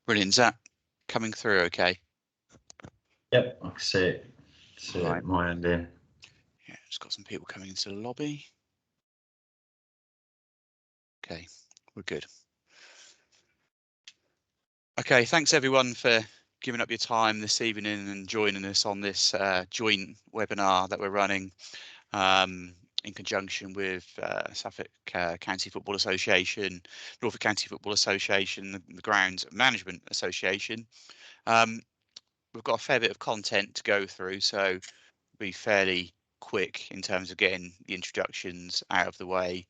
Brilliant. Is that coming through okay? Yep, I can see it. See All it right. at my end here. Yeah, just got some people coming into the lobby. Okay, we're good. Okay, thanks everyone for giving up your time this evening and joining us on this joint webinar that we're running in conjunction with Suffolk County Football Association, Norfolk County Football Association, the Grounds Management Association. We've got a fair bit of content to go through, so be fairly quick in terms of getting the introductions out of the way.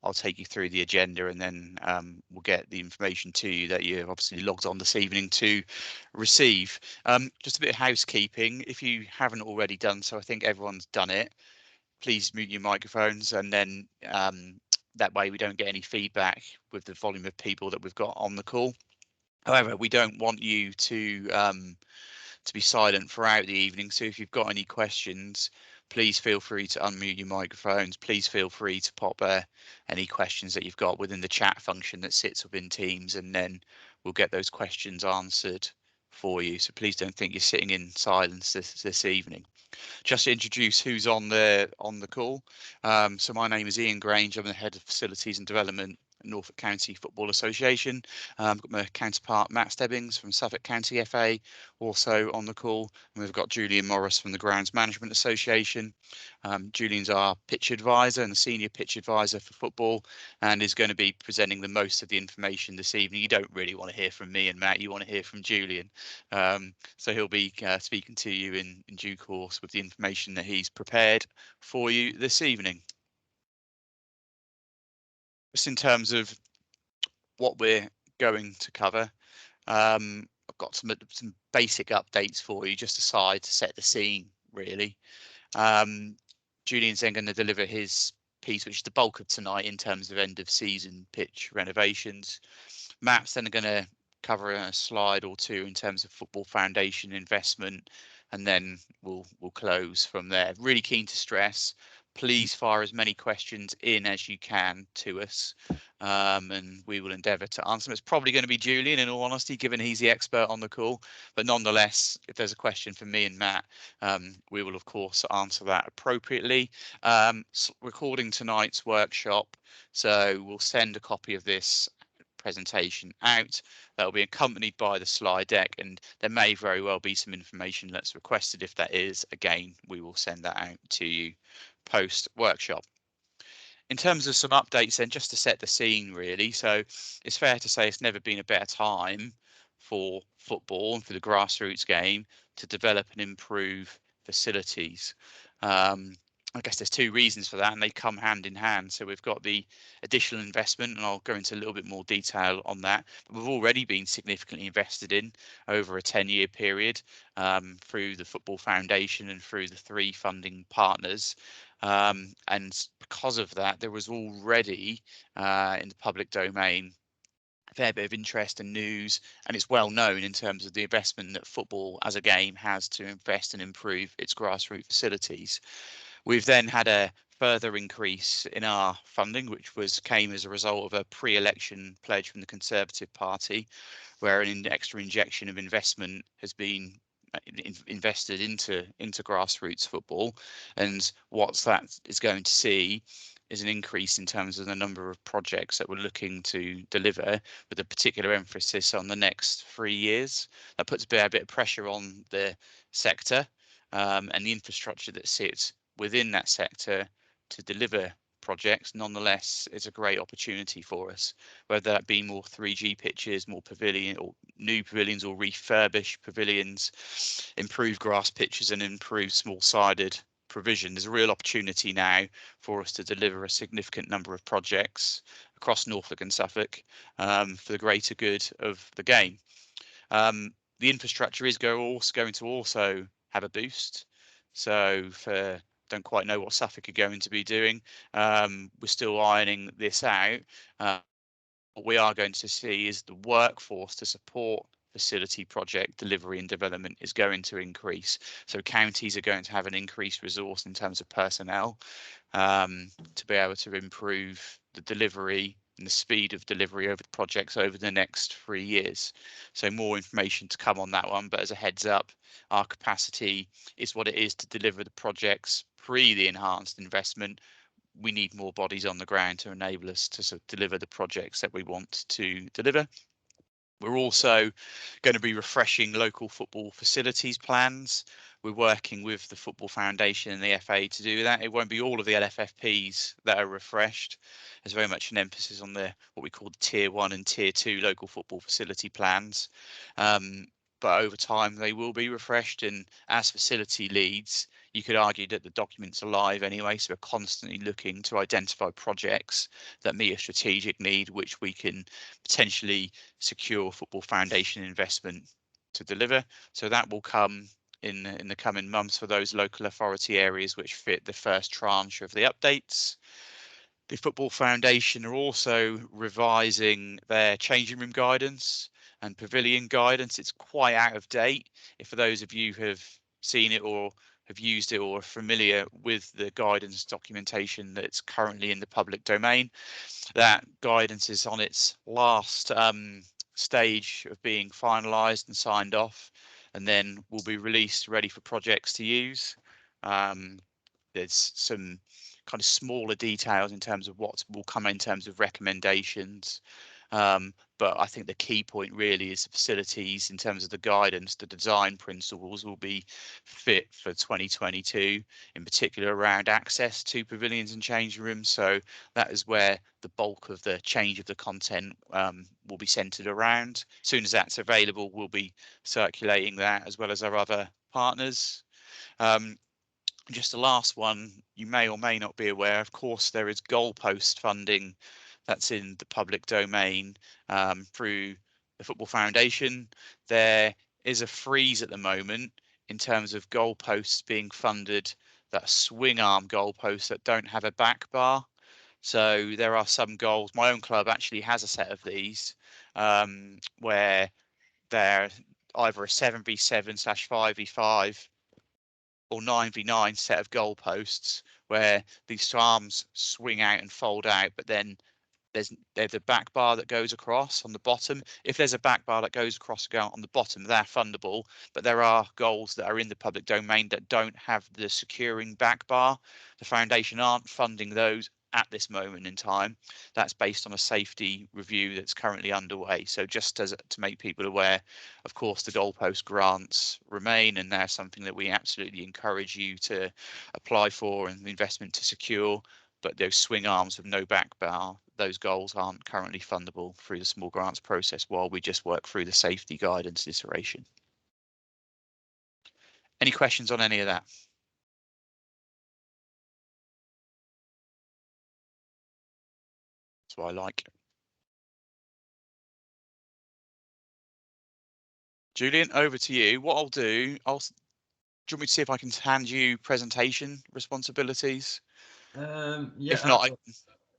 I'll take you through the agenda and then we'll get the information to you that you've obviously logged on this evening to receive. Just a bit of housekeeping. If you haven't already done so, I think everyone's done it. Please mute your microphones, and then that way we don't get any feedback with the volume of people that we've got on the call. However, we don't want you to be silent throughout the evening. So if you've got any questions, please feel free to unmute your microphones. Please feel free to pop any questions that you've got within the chat function that sits within Teams, and then we'll get those questions answered for you. So please don't think you're sitting in silence this evening. Just to introduce who's on the call. So my name is Ian Grange. I'm the head of facilities and development at Norfolk County Football Association. I've got my counterpart Matt Stebbings from Suffolk County FA also on the call, and we've got Julien Morris from the Grounds Management Association. Julian's our pitch advisor and the senior pitch advisor for football, and is going to be presenting the most of the information this evening. You don't really want to hear from me and Matt, you want to hear from Julien. So he'll be speaking to you in due course with the information that he's prepared for you this evening. Just in terms of what we're going to cover, I've got some basic updates for you, just aside to set the scene, really. Julian's then going to deliver his piece, which is the bulk of tonight in terms of end of season pitch renovations. Matt's then going to cover a slide or two in terms of football foundation investment, and then we'll close from there. Really keen to stress, please fire as many questions in as you can to us, and we will endeavour to answer them. It's probably going to be Julien, in all honesty, given he's the expert on the call, but nonetheless, if there's a question for me and Matt, we will of course answer that appropriately. Recording tonight's workshop, so we'll send a copy of this presentation out. That will be accompanied by the slide deck, and there may very well be some information that's requested. If that is, again, we will send that out to you post workshop. In terms of some updates then, just to set the scene really, so it's fair to say it's never been a better time for football and for the grassroots game to develop and improve facilities. I guess there's two reasons for that, and they come hand in hand. So we've got the additional investment, and I'll go into a little bit more detail on that. But we've already been significantly invested in over a 10-year period through the Football Foundation and through the 3 funding partners. And because of that, there was already in the public domain a fair bit of interest and news, and it's well known in terms of the investment that football as a game has to invest and improve its grassroots facilities. We've then had a further increase in our funding, which came as a result of a pre-election pledge from the Conservative Party, where an extra injection of investment has been invested into grassroots football. And what that is going to see is an increase in terms of the number of projects that we're looking to deliver, with a particular emphasis on the next 3 years. That puts a bit of pressure on the sector and the infrastructure that sits within that sector to deliver projects. Nonetheless, it's a great opportunity for us, whether that be more 3G pitches, more pavilion or new pavilions, or refurbished pavilions, improved grass pitches and improved small-sided provision. There's a real opportunity now for us to deliver a significant number of projects across Norfolk and Suffolk for the greater good of the game. The infrastructure is going to also have a boost. So for don't quite know what Suffolk are going to be doing. We're still ironing this out. What we are going to see is the workforce to support facility project delivery and development is going to increase. So counties are going to have an increased resource in terms of personnel to be able to improve the delivery and the speed of delivery over the projects over the next 3 years. So more information to come on that one, but as a heads up, our capacity is what it is to deliver the projects pre the enhanced investment. We need more bodies on the ground to enable us to sort of deliver the projects that we want to deliver. We're also going to be refreshing local football facilities plans. We're working with the Football Foundation and the FA to do that. It won't be all of the LFFPs that are refreshed. There's very much an emphasis on the what we call the Tier 1 and Tier 2 local football facility plans. But over time, they will be refreshed. And as facility leads, you could argue that the document's alive anyway. So we're constantly looking to identify projects that meet a strategic need, which we can potentially secure Football Foundation investment to deliver. So that will come in the coming months for those local authority areas which fit the first tranche of the updates. The Football Foundation are also revising their changing room guidance and pavilion guidance. It's quite out of date. If for those of you who have seen it or have used it or are familiar with the guidance documentation that's currently in the public domain, that guidance is on its last stage of being finalised and signed off, and then will be released ready for projects to use. There's some kind of smaller details in terms of what will come in terms of recommendations. But I think the key point really is the facilities in terms of the guidance, the design principles will be fit for 2022, in particular around access to pavilions and changing rooms. So that is where the bulk of the change of the content will be centered around. As soon as that's available, we'll be circulating that as well as our other partners. Just the last one, you may or may not be aware, of course, there is goalpost funding that's in the public domain through the Football Foundation. There is a freeze at the moment in terms of goalposts being funded, that swing arm goalposts that don't have a back bar. So there are some goals. My own club actually has a set of these where they're either a 7v7/5v5 or 9v9 set of goalposts where these arms swing out and fold out, but then there's a back bar that goes across on the bottom. If there's a back bar that goes across on the bottom, they're fundable, but there are goals that are in the public domain that don't have the securing back bar. The foundation aren't funding those at this moment in time. That's based on a safety review that's currently underway. So just to make people aware, of course, the goalpost grants remain, and they're something that we absolutely encourage you to apply for and the investment to secure. But those swing arms with no back bar, those goals aren't currently fundable through the small grants process while we just work through the safety guidance iteration. Any questions on any of that? That's what I like. Julien, over to you. What I'll do, do you want me to see if I can hand you presentation responsibilities? Yeah, If not,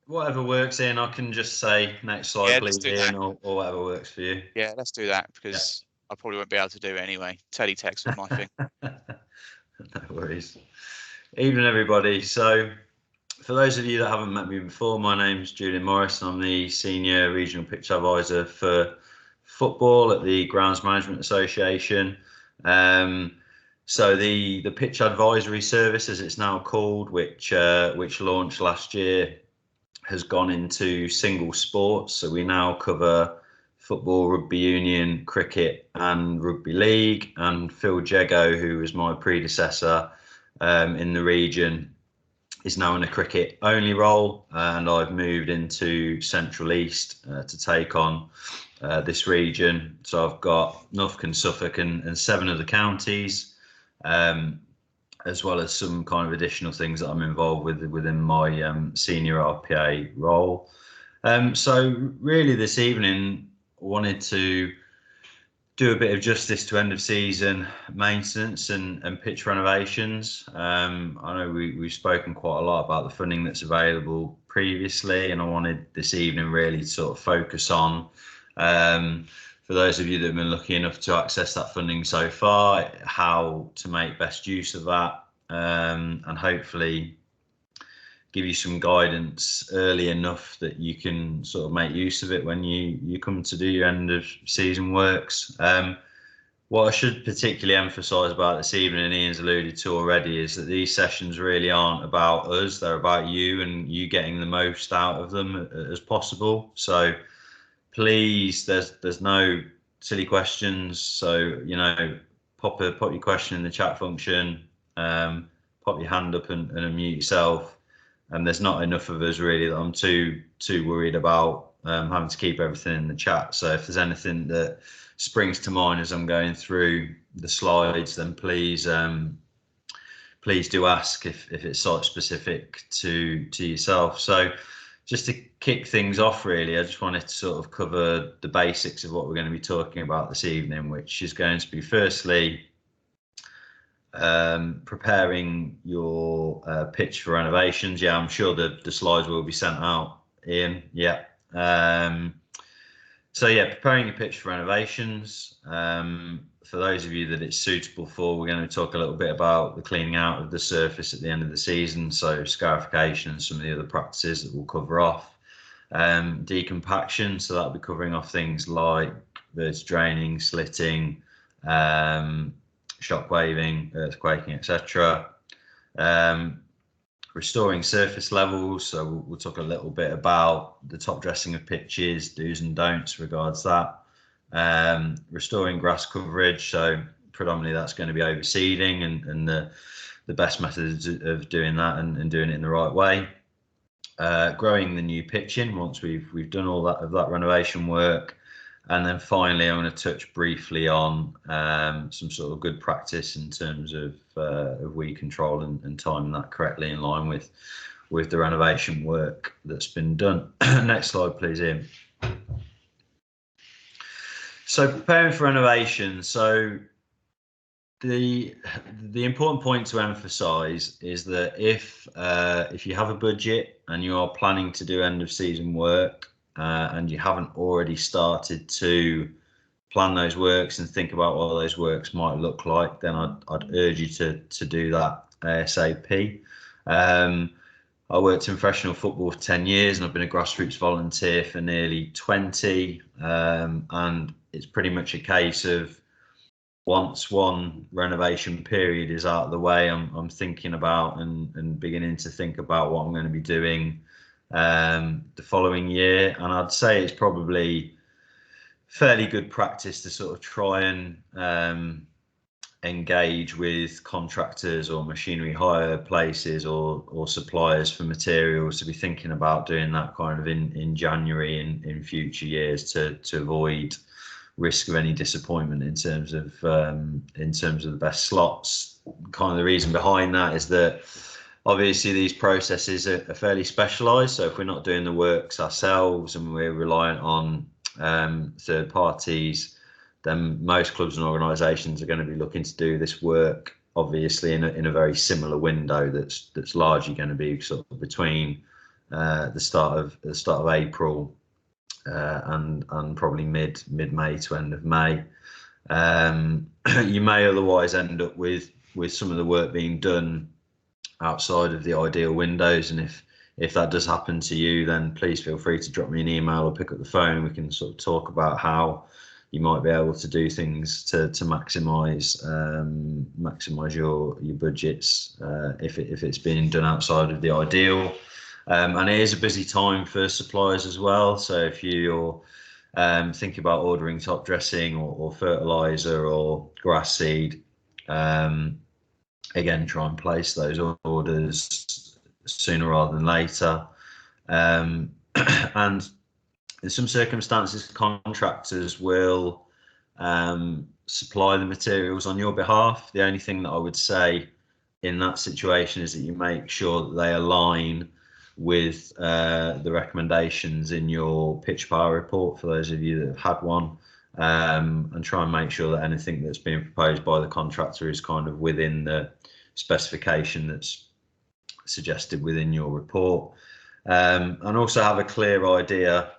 whatever works in, I can just say next slide, yeah, please, Ian, or whatever works for you. Yeah, let's do that because I probably won't be able to do it anyway. Teletext was my thing. No worries. Evening, everybody. So for those of you that haven't met me before, my name's Julien Morris. I'm the Senior Regional Pitch Advisor for football at the Grounds Management Association. So the Pitch Advisory Service, as it's now called, which launched last year, has gone into single sports. So we now cover football, rugby union, cricket and rugby league. And Phil Jego, who was my predecessor in the region, is now in a cricket only role, and I've moved into Central East to take on this region. So I've got Norfolk and Suffolk and 7 of the counties, as well as some kind of additional things that I'm involved with within my senior RPA role. So really this evening I wanted to do a bit of justice to end of season maintenance and pitch renovations. I know we've spoken quite a lot about the funding that's available previously, and I wanted this evening really to sort of focus on, for those of you that have been lucky enough to access that funding so far, how to make best use of that, and hopefully give you some guidance early enough that you can sort of make use of it when you come to do your end of season works. What I should particularly emphasise about this evening, and Ian's alluded to already, is that these sessions really aren't about us. They're about you and you getting the most out of them as possible. So please, there's no silly questions. So, pop your question in the chat function, pop your hand up and unmute yourself. And there's not enough of us really that I'm too worried about having to keep everything in the chat. So if there's anything that springs to mind as I'm going through the slides, then please do ask if it's site specific to yourself. So just to kick things off, really, I just wanted to sort of cover the basics of what we're going to be talking about this evening, which is going to be firstly preparing your pitch for renovations. Yeah, I'm sure the slides will be sent out, Ian. Yeah. So yeah, preparing your pitch for renovations. For those of you that it's suitable for, we're going to talk a little bit about the cleaning out of the surface at the end of the season, so scarification and some of the other practices that we'll cover off. De-compaction, so that'll be covering off things like verge draining, slitting, shock waving, earthquaking, etc. Restoring surface levels, so we'll talk a little bit about the top dressing of pitches, do's and don'ts regards that. Restoring grass coverage, so predominantly that's going to be overseeding and the best methods of doing that and doing it in the right way. Growing the new pitching once we've done all that renovation work. And then finally, I'm going to touch briefly on some sort of good practice in terms of weed control and timing that correctly in line with the renovation work that's been done. Next slide, please, Ian. So preparing for renovation. So the important point to emphasise is that if you have a budget and you are planning to do end of season work, and you haven't already started to plan those works and think about what those works might look like, then I'd urge you to do that ASAP. I worked in professional football for 10 years and I've been a grassroots volunteer for nearly 20. And it's pretty much a case of once one renovation period is out of the way, I'm thinking about and beginning to think about what I'm going to be doing the following year. And I'd say it's probably fairly good practice to sort of try and engage with contractors or machinery hire places or suppliers for materials, to be thinking about doing that kind of in January in future years to avoid risk of any disappointment in terms of the best slots. Kind of the reason behind that is that obviously these processes are fairly specialised. So if we're not doing the works ourselves and we're reliant on third parties, then most clubs and organisations are going to be looking to do this work obviously in a very similar window that's largely going to be sort of between the start of April and probably mid-May to end of May. You may otherwise end up with some of the work being done outside of the ideal windows, and if that does happen to you, then please feel free to drop me an email or pick up the phone. We can sort of talk about how you might be able to do things to maximise your budgets if it's being done outside of the ideal. And it is a busy time for suppliers as well. So if you're thinking about ordering top dressing or fertiliser or grass seed, again, try and place those orders sooner rather than later. And in some circumstances, contractors will supply the materials on your behalf. The only thing that I would say in that situation is that you make sure that they align with the recommendations in your pitch power report, for those of you that have had one, and try and make sure that anything that's being proposed by the contractor is kind of within the specification that's suggested within your report, and also have a clear idea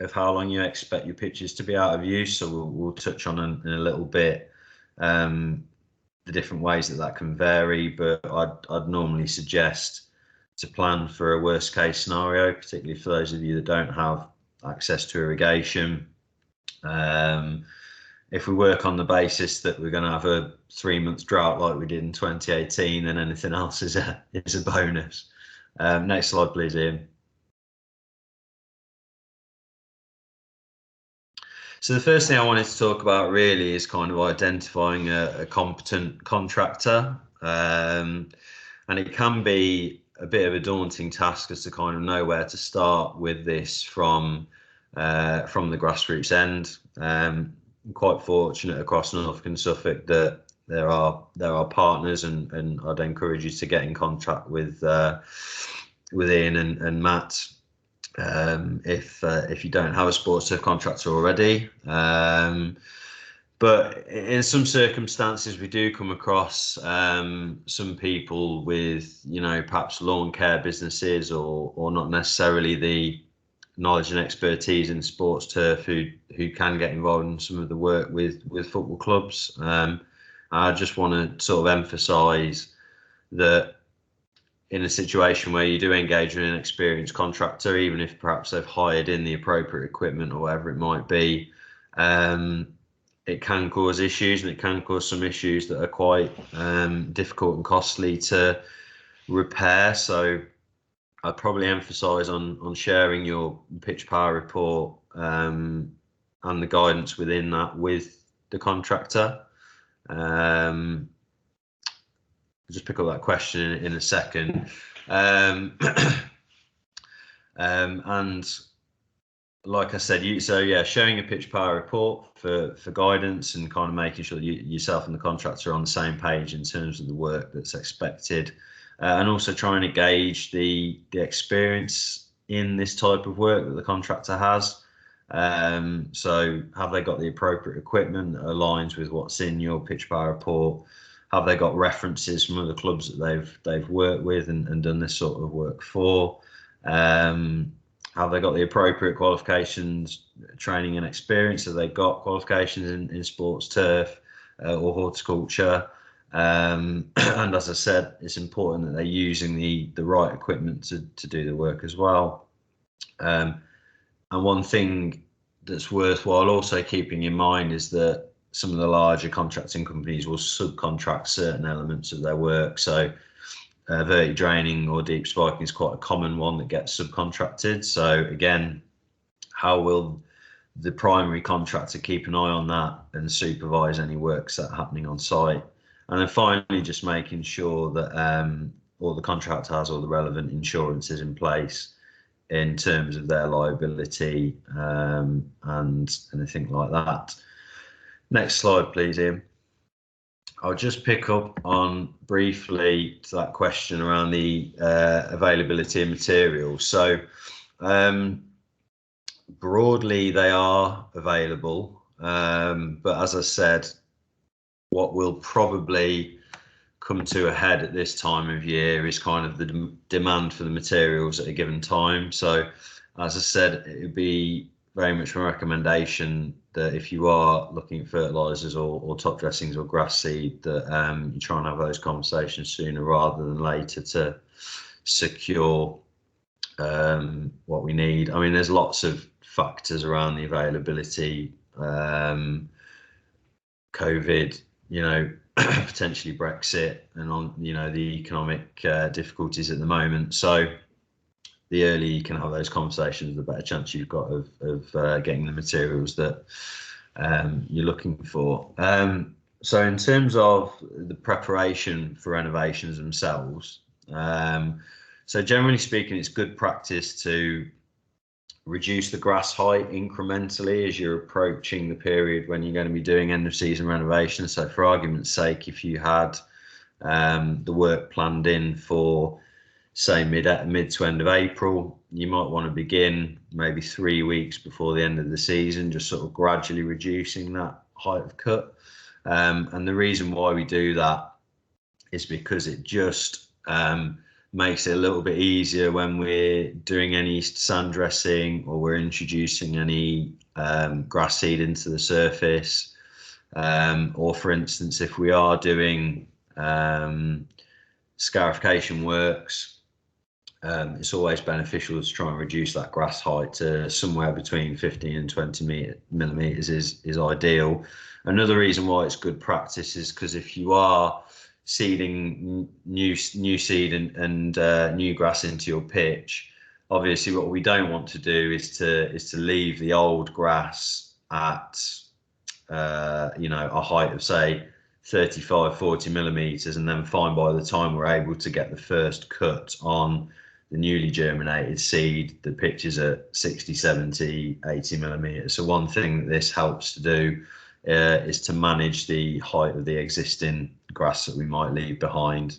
of how long you expect your pitches to be out of use. So we'll touch on in a little bit the different ways that can vary, but I'd normally suggest to plan for a worst case scenario, particularly for those of you that don't have access to irrigation. If we work on the basis that we're going to have a 3-month drought like we did in 2018, then anything else is a bonus. Next slide, please, Ian. So the first thing I wanted to talk about really is kind of identifying a competent contractor. And it can be a bit of a daunting task as to kind of know where to start with this from the grassroots end. I'm quite fortunate across Norfolk and Suffolk that there are partners, and I'd encourage you to get in contact with Ian and Matt if you don't have a sports turf contractor already. But in some circumstances, we do come across some people with, perhaps lawn care businesses or not necessarily the knowledge and expertise in sports turf who can get involved in some of the work with football clubs. I just want to sort of emphasise that in a situation where you do engage with an experienced contractor, even if perhaps they've hired in the appropriate equipment or whatever it might be, it can cause issues, and it can cause some issues that are quite difficult and costly to repair. So I'd probably emphasise on sharing your pitch power report and the guidance within that with the contractor. I'll just pick up that question in a second. And like I said, showing a pitch power report for guidance and kind of making sure that yourself and the contractor are on the same page in terms of the work that's expected, and also trying to gauge the experience in this type of work that the contractor has. So have they got the appropriate equipment that aligns with what's in your pitch power report? Have they got references from other clubs that they've worked with and done this sort of work for? Have they got the appropriate qualifications, training and experience? Have they got qualifications in sports turf or horticulture? And as I said, it's important that they're using the right equipment to do the work as well. And one thing that's worthwhile also keeping in mind is that some of the larger contracting companies will subcontract certain elements of their work. So vertic draining or deep spiking is quite a common one that gets subcontracted. So again, how will the primary contractor keep an eye on that and supervise any works that are happening on site? And then finally, just making sure that all the contractor has all the relevant insurances in place in terms of their liability and anything like that. Next slide, please, Ian. I'll just pick up on briefly to that question around the availability of materials. So broadly, they are available, but as I said, what will probably come to a head at this time of year is kind of the demand for the materials at a given time. So as I said, it would be very much my recommendation that if you are looking at fertilizers or top dressings or grass seed, that you try and have those conversations sooner rather than later to secure what we need. I mean, there's lots of factors around the availability, COVID, potentially Brexit, and on the economic difficulties at the moment. So the earlier you can have those conversations, the better chance you've got of getting the materials that you're looking for. So in terms of the preparation for renovations themselves, so generally speaking, it's good practice to reduce the grass height incrementally as you're approaching the period when you're going to be doing end of season renovations. So for argument's sake, if you had the work planned in for, say, mid to end of April, you might want to begin maybe 3 weeks before the end of the season, just sort of gradually reducing that height of cut. And the reason why we do that is because it just makes it a little bit easier when we're doing any sand dressing or we're introducing any grass seed into the surface, or for instance, if we are doing scarification works it's always beneficial to try and reduce that grass height to somewhere between 15 and 20 millimeters is ideal. Another reason why it's good practice is because if you are seeding new seed and new grass into your pitch, obviously what we don't want to do is to leave the old grass at a height of say 35-40 millimeters, and then find by the time we're able to get the first cut on the newly germinated seed, the pitch is at 60, 70, 80 millimeters. So one thing that this helps to do is to manage the height of the existing grass that we might leave behind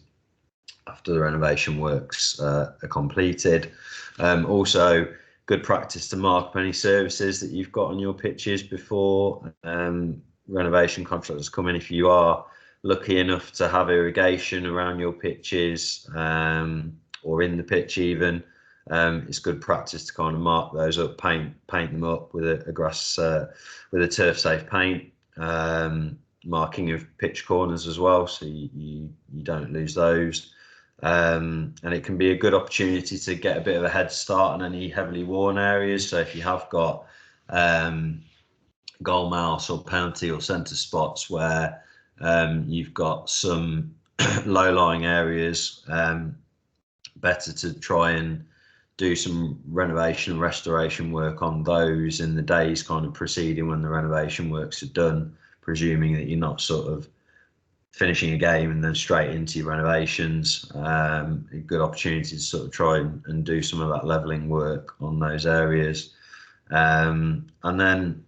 after the renovation works are completed. Also, good practice to mark up any services that you've got on your pitches before renovation contractors come in. If you are lucky enough to have irrigation around your pitches or in the pitch even, it's good practice to kind of mark those up, paint them up with a grass with a turf safe paint, marking of pitch corners as well, so you don't lose those. And it can be a good opportunity to get a bit of a head start on any heavily worn areas. So if you have got goal mouse or penalty or centre spots where you've got some low-lying areas, better to try and do some renovation and restoration work on those in the days kind of preceding when the renovation works are done, presuming that you're not sort of finishing a game and then straight into your renovations. A good opportunity to sort of try and do some of that levelling work on those areas. And then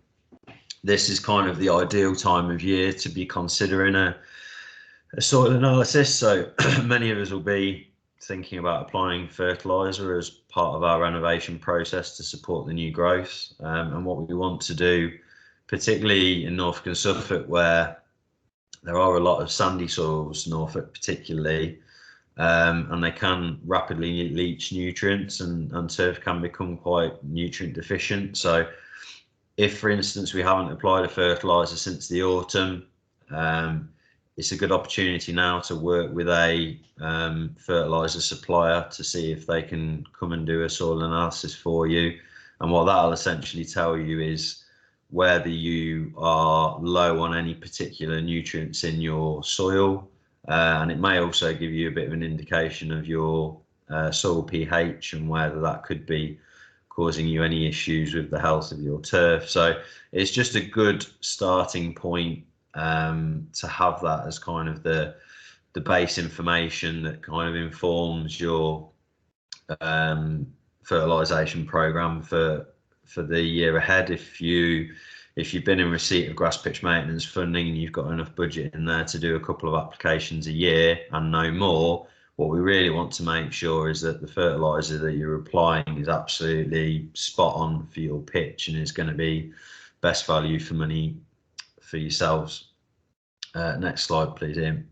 this is kind of the ideal time of year to be considering a soil analysis. So many of us will be thinking about applying fertiliser as part of our renovation process to support the new growth. And what we want to do, particularly in Norfolk and Suffolk, where there are a lot of sandy soils, Norfolk particularly, and they can rapidly leach nutrients, and turf can become quite nutrient deficient. So if, for instance, we haven't applied a fertiliser since the autumn, it's a good opportunity now to work with a fertiliser supplier to see if they can come and do a soil analysis for you. And what that'll essentially tell you is whether you are low on any particular nutrients in your soil, and it may also give you a bit of an indication of your soil pH and whether that could be causing you any issues with the health of your turf. So it's just a good starting point to have that as kind of the base information that kind of informs your fertilisation program for the year ahead. If you've been in receipt of grass pitch maintenance funding and you've got enough budget in there to do a couple of applications a year and no more, what we really want to make sure is that the fertiliser that you're applying is absolutely spot on for your pitch and is going to be best value for money for yourselves. Next slide, please, Ian.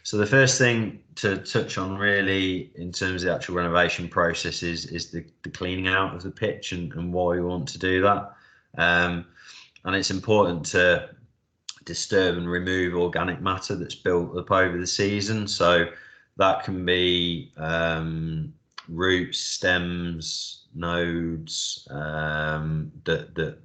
So the first thing to touch on really in terms of the actual renovation process is the cleaning out of the pitch and why we want to do that. And it's important to disturb and remove organic matter that's built up over the season. So that can be roots, stems, nodes that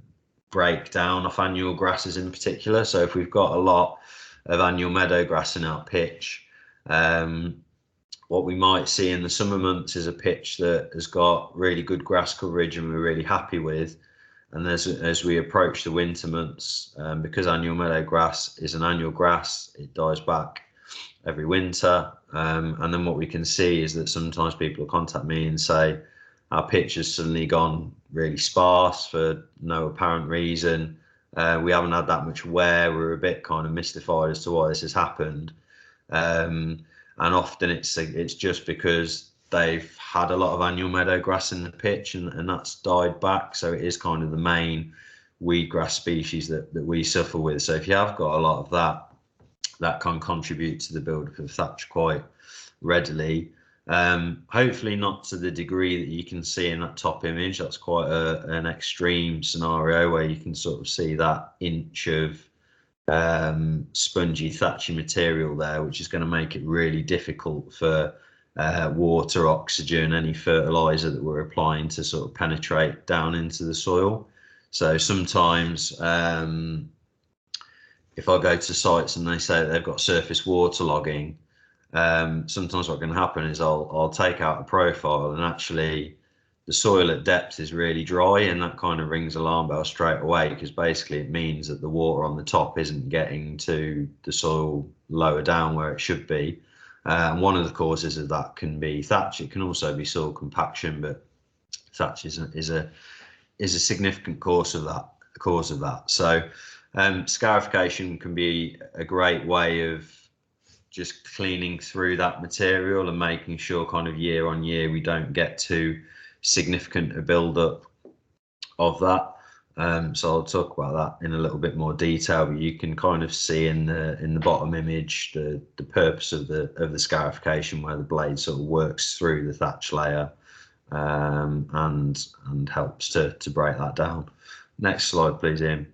break down off annual grasses in particular. So if we've got a lot of annual meadow grass in our pitch, what we might see in the summer months is a pitch that has got really good grass coverage and we're really happy with. And as we approach the winter months, because annual meadow grass is an annual grass, it dies back every winter. And then what we can see is that sometimes people will contact me and say, our pitch has suddenly gone really sparse for no apparent reason. We haven't had that much wear. We're a bit kind of mystified as to why this has happened. And often it's just because they've had a lot of annual meadow grass in the pitch and that's died back. So it is kind of the main weed grass species that we suffer with. So if you have got a lot of that can contribute to the build-up of thatch quite readily. Hopefully not to the degree that you can see in that top image. That's quite an extreme scenario where you can sort of see that inch of spongy thatchy material there, which is going to make it really difficult for water, oxygen, any fertilizer that we're applying to sort of penetrate down into the soil. So sometimes if I go to sites and they say they've got surface water logging, sometimes what can happen is I'll take out a profile and actually the soil at depth is really dry, and that kind of rings alarm bells straight away, because basically it means that the water on the top isn't getting to the soil lower down where it should be. And one of the causes of that can be thatch. It can also be soil compaction, but thatch is a significant cause of that. So scarification can be a great way of just cleaning through that material and making sure kind of year on year we don't get too significant a build-up of that. So I'll talk about that in a little bit more detail, but you can kind of see in the bottom image the purpose of the scarification, where the blade sort of works through the thatch layer and helps to break that down. Next slide, please, Ian.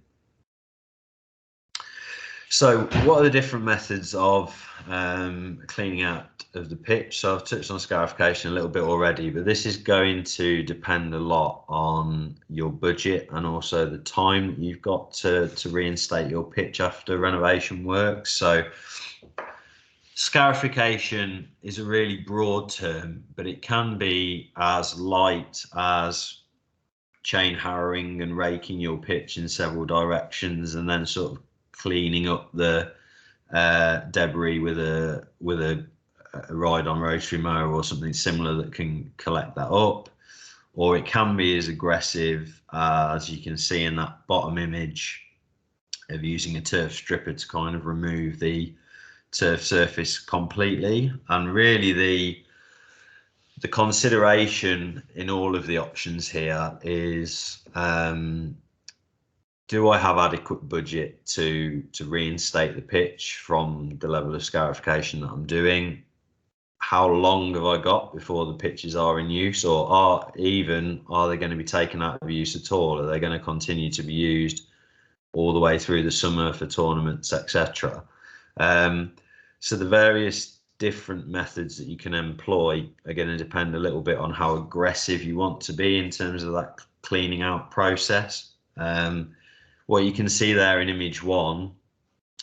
So what are the different methods of cleaning out of the pitch? So I've touched on scarification a little bit already, but this is going to depend a lot on your budget and also the time that you've got to reinstate your pitch after renovation works. So scarification is a really broad term, but it can be as light as chain harrowing and raking your pitch in several directions and then sort of cleaning up the debris with a ride-on rotary mower or something similar that can collect that up. Or it can be as aggressive as you can see in that bottom image of using a turf stripper to kind of remove the turf surface completely. And really the consideration in all of the options here is do I have adequate budget to reinstate the pitch from the level of scarification that I'm doing? How long have I got before the pitches are in use, or are they going to be taken out of use at all? Are they going to continue to be used all the way through the summer for tournaments, etc.? So the various different methods that you can employ are going to depend a little bit on how aggressive you want to be in terms of that cleaning out process. What you can see there in image 1,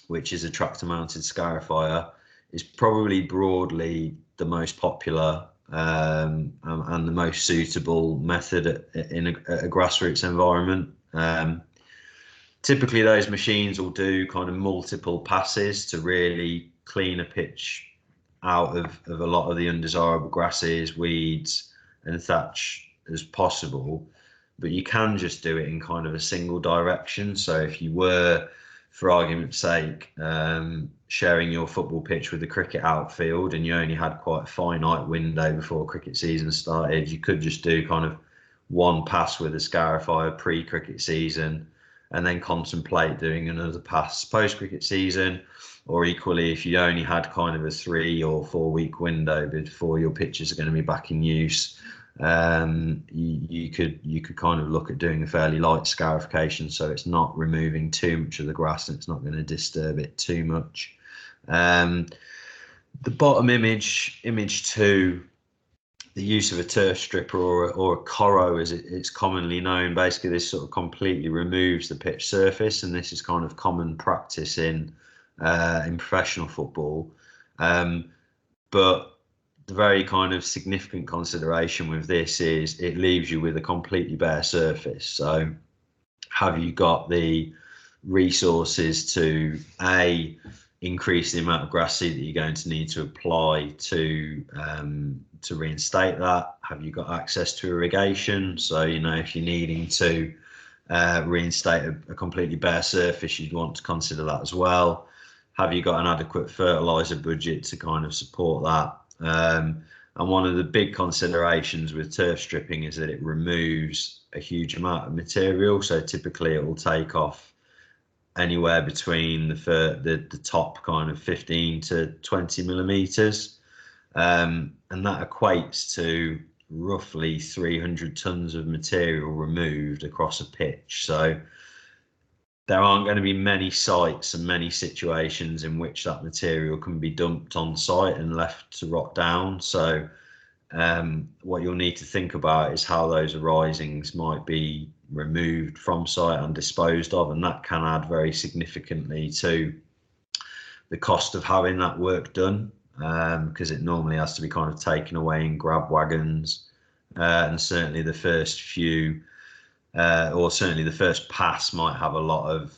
which is a tractor mounted scarifier, is probably broadly the most popular and the most suitable method in a grassroots environment. Typically those machines will do kind of multiple passes to really clean a pitch out of a lot of the undesirable grasses, weeds and thatch as possible. But you can just do it in kind of a single direction. So if you were, for argument's sake, sharing your football pitch with the cricket outfield and you only had quite a finite window before cricket season started, you could just do kind of one pass with a scarifier pre-cricket season and then contemplate doing another pass post-cricket season. Or equally, if you only had kind of a 3 or 4 week window before your pitches are going to be back in use, you could kind of look at doing a fairly light scarification, so it's not removing too much of the grass and it's not going to disturb it too much. The bottom image 2, the use of a turf stripper or a corro as it's commonly known. Basically this sort of completely removes the pitch surface, and this is kind of common practice in professional football, but the very kind of significant consideration with this is it leaves you with a completely bare surface. So have you got the resources to increase the amount of grass seed that you're going to need to apply to reinstate that? Have you got access to irrigation? So, you know, if you're needing to reinstate a completely bare surface, you'd want to consider that as well. Have you got an adequate fertilizer budget to kind of support that? And one of the big considerations with turf stripping is that it removes a huge amount of material. So typically it will take off anywhere between the top kind of 15 to 20 millimeters. And that equates to roughly 300 tons of material removed across a pitch. So there aren't going to be many sites and many situations in which that material can be dumped on site and left to rot down. So what you'll need to think about is how those arisings might be removed from site and disposed of, and that can add very significantly to the cost of having that work done, because it normally has to be kind of taken away in grab wagons, and certainly the first few, or certainly the first pass might have a lot of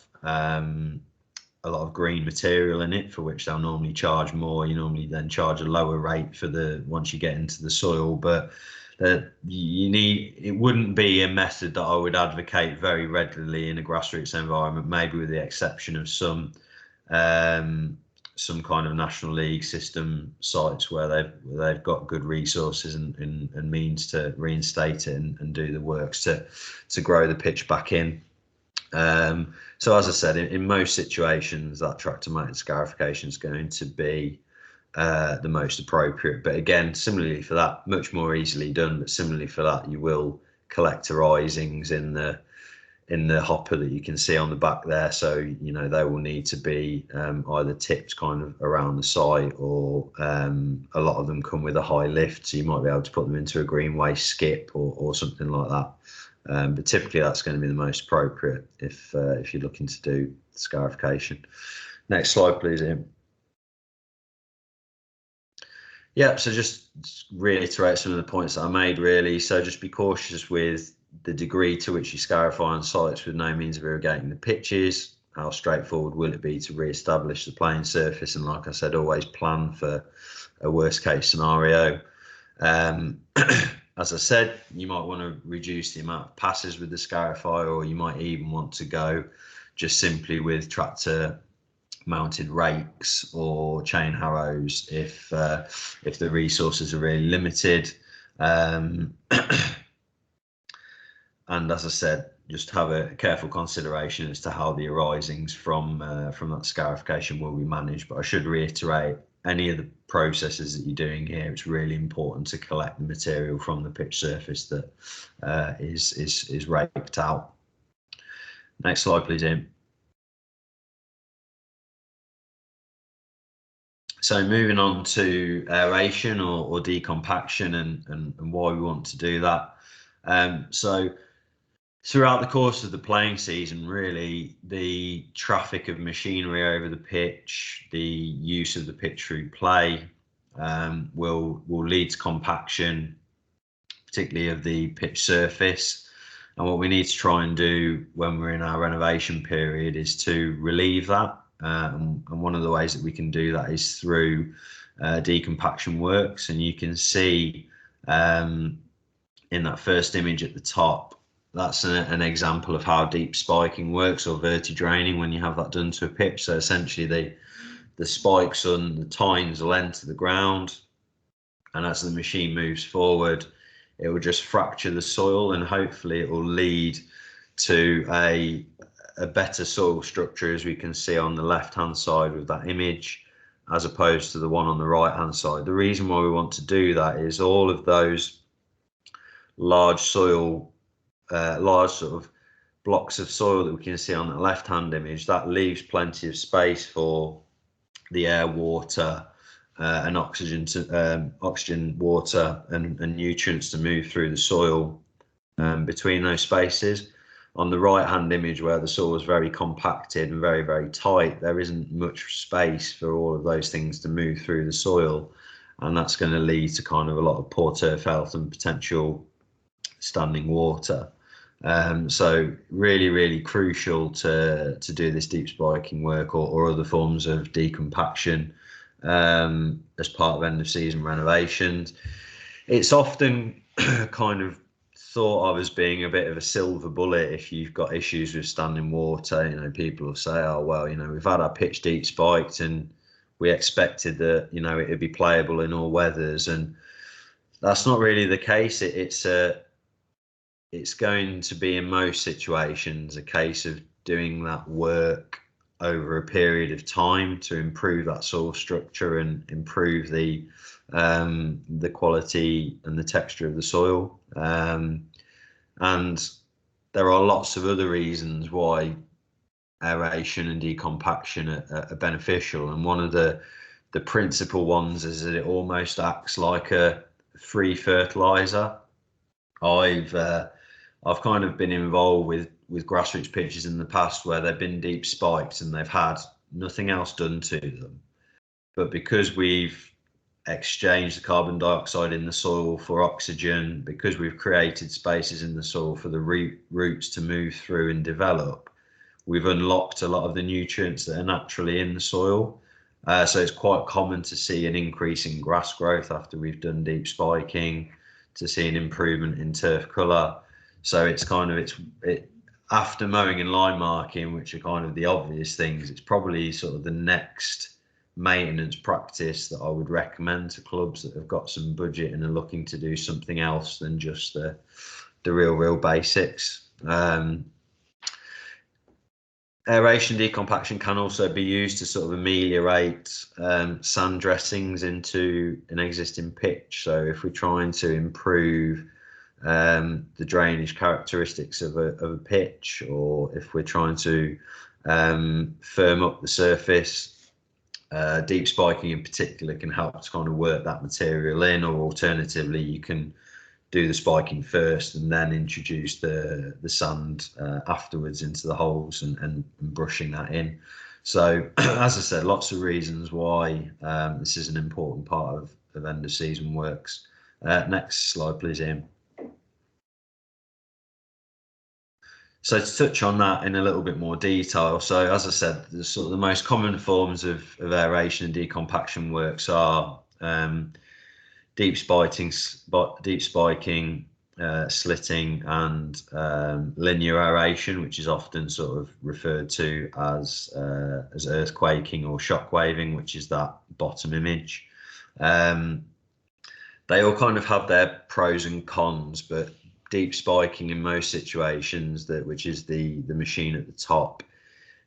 green material in it, for which they'll normally charge more. You normally then charge a lower rate for the once you get into the soil, but it wouldn't be a method that I would advocate very regularly in a grassroots environment, maybe with the exception of some kind of National League system sites where they've got good resources and means to reinstate it and do the works to grow the pitch back in. So as I said, in most situations, that tractor mounted scarification is going to be the most appropriate. But again, similarly for that, much more easily done. But similarly for that, you will collect arisings in the hopper that you can see on the back there. So they will need to be either tipped kind of around the site, or a lot of them come with a high lift, so you might be able to put them into a green waste skip or something like that. But typically that's going to be the most appropriate if you're looking to do scarification. Next slide, please, Ian. Yeah, so just reiterate some of the points that I made, really. So just be cautious with the degree to which you scarify on sites with no means of irrigating the pitches. How straightforward will it be to re-establish the playing surface? And like I said, always plan for a worst case scenario. As I said, you might want to reduce the amount of passes with the scarifier, or you might even want to go just simply with tractor mounted rakes or chain harrows if the resources are really limited. And as I said, just have a careful consideration as to how the arisings from that scarification will be managed. But I should reiterate, any of the processes that you're doing here, it's really important to collect the material from the pitch surface that is raked out. Next slide, please, Ian. So moving on to aeration or de-compaction and why we want to do that. So throughout the course of the playing season, really, the traffic of machinery over the pitch, the use of the pitch through play, will lead to compaction, particularly of the pitch surface. And what we need to try and do when we're in our renovation period is to relieve that. And one of the ways that we can do that is through de-compaction works. And you can see in that first image at the top, that's an example of how deep spiking works, or verti-draining, when you have that done to a pitch. So essentially the spikes and the tines will enter the ground, and as the machine moves forward, it will just fracture the soil, and hopefully it will lead to a better soil structure, as we can see on the left hand side with that image, as opposed to the one on the right hand side. The reason why we want to do that is all of those large sort of blocks of soil that we can see on the left hand image, that leaves plenty of space for the air, water, and oxygen, water, and nutrients to move through the soil between those spaces. On the right hand image, where the soil is very compacted and very, very tight, there isn't much space for all of those things to move through the soil, and that's going to lead to kind of a lot of poor turf health and potential standing water. So really, really crucial to do this deep spiking work or other forms of de-compaction as part of end of season renovations. It's often kind of thought of as being a bit of a silver bullet if you've got issues with standing water. People will say, oh well, we've had our pitch deep spiked and we expected that it'd be playable in all weathers, and that's not really the case. It's going to be, in most situations, a case of doing that work over a period of time to improve that soil structure and improve the quality and the texture of the soil. And there are lots of other reasons why aeration and de-compaction are beneficial, and one of the principal ones is that it almost acts like a free fertilizer. I've kind of been involved with grassroots pitches in the past where they've been deep spiked and they've had nothing else done to them, but because we've exchanged the carbon dioxide in the soil for oxygen, because we've created spaces in the soil for the roots to move through and develop, we've unlocked a lot of the nutrients that are naturally in the soil. So it's quite common to see an increase in grass growth after we've done deep spiking, to see an improvement in turf colour. So it's kind of after mowing and line marking, which are kind of the obvious things, it's probably sort of the next maintenance practice that I would recommend to clubs that have got some budget and are looking to do something else than just the real basics. Aeration de-compaction can also be used to sort of ameliorate sand dressings into an existing pitch. So if we're trying to improve the drainage characteristics of a pitch, or if we're trying to firm up the surface, deep spiking in particular can help to kind of work that material in, or alternatively you can do the spiking first and then introduce the sand afterwards into the holes and brushing that in. So as I said, lots of reasons why this is an important part of end of season works. Next slide please, Ian. So to touch on that in a little bit more detail, so as I said, the most common forms of aeration and de-compaction works are deep spiking, slitting, and linear aeration, which is often sort of referred to as earthquaking or shock waving, which is that bottom image. They all kind of have their pros and cons, but deep spiking in most situations, which is the machine at the top,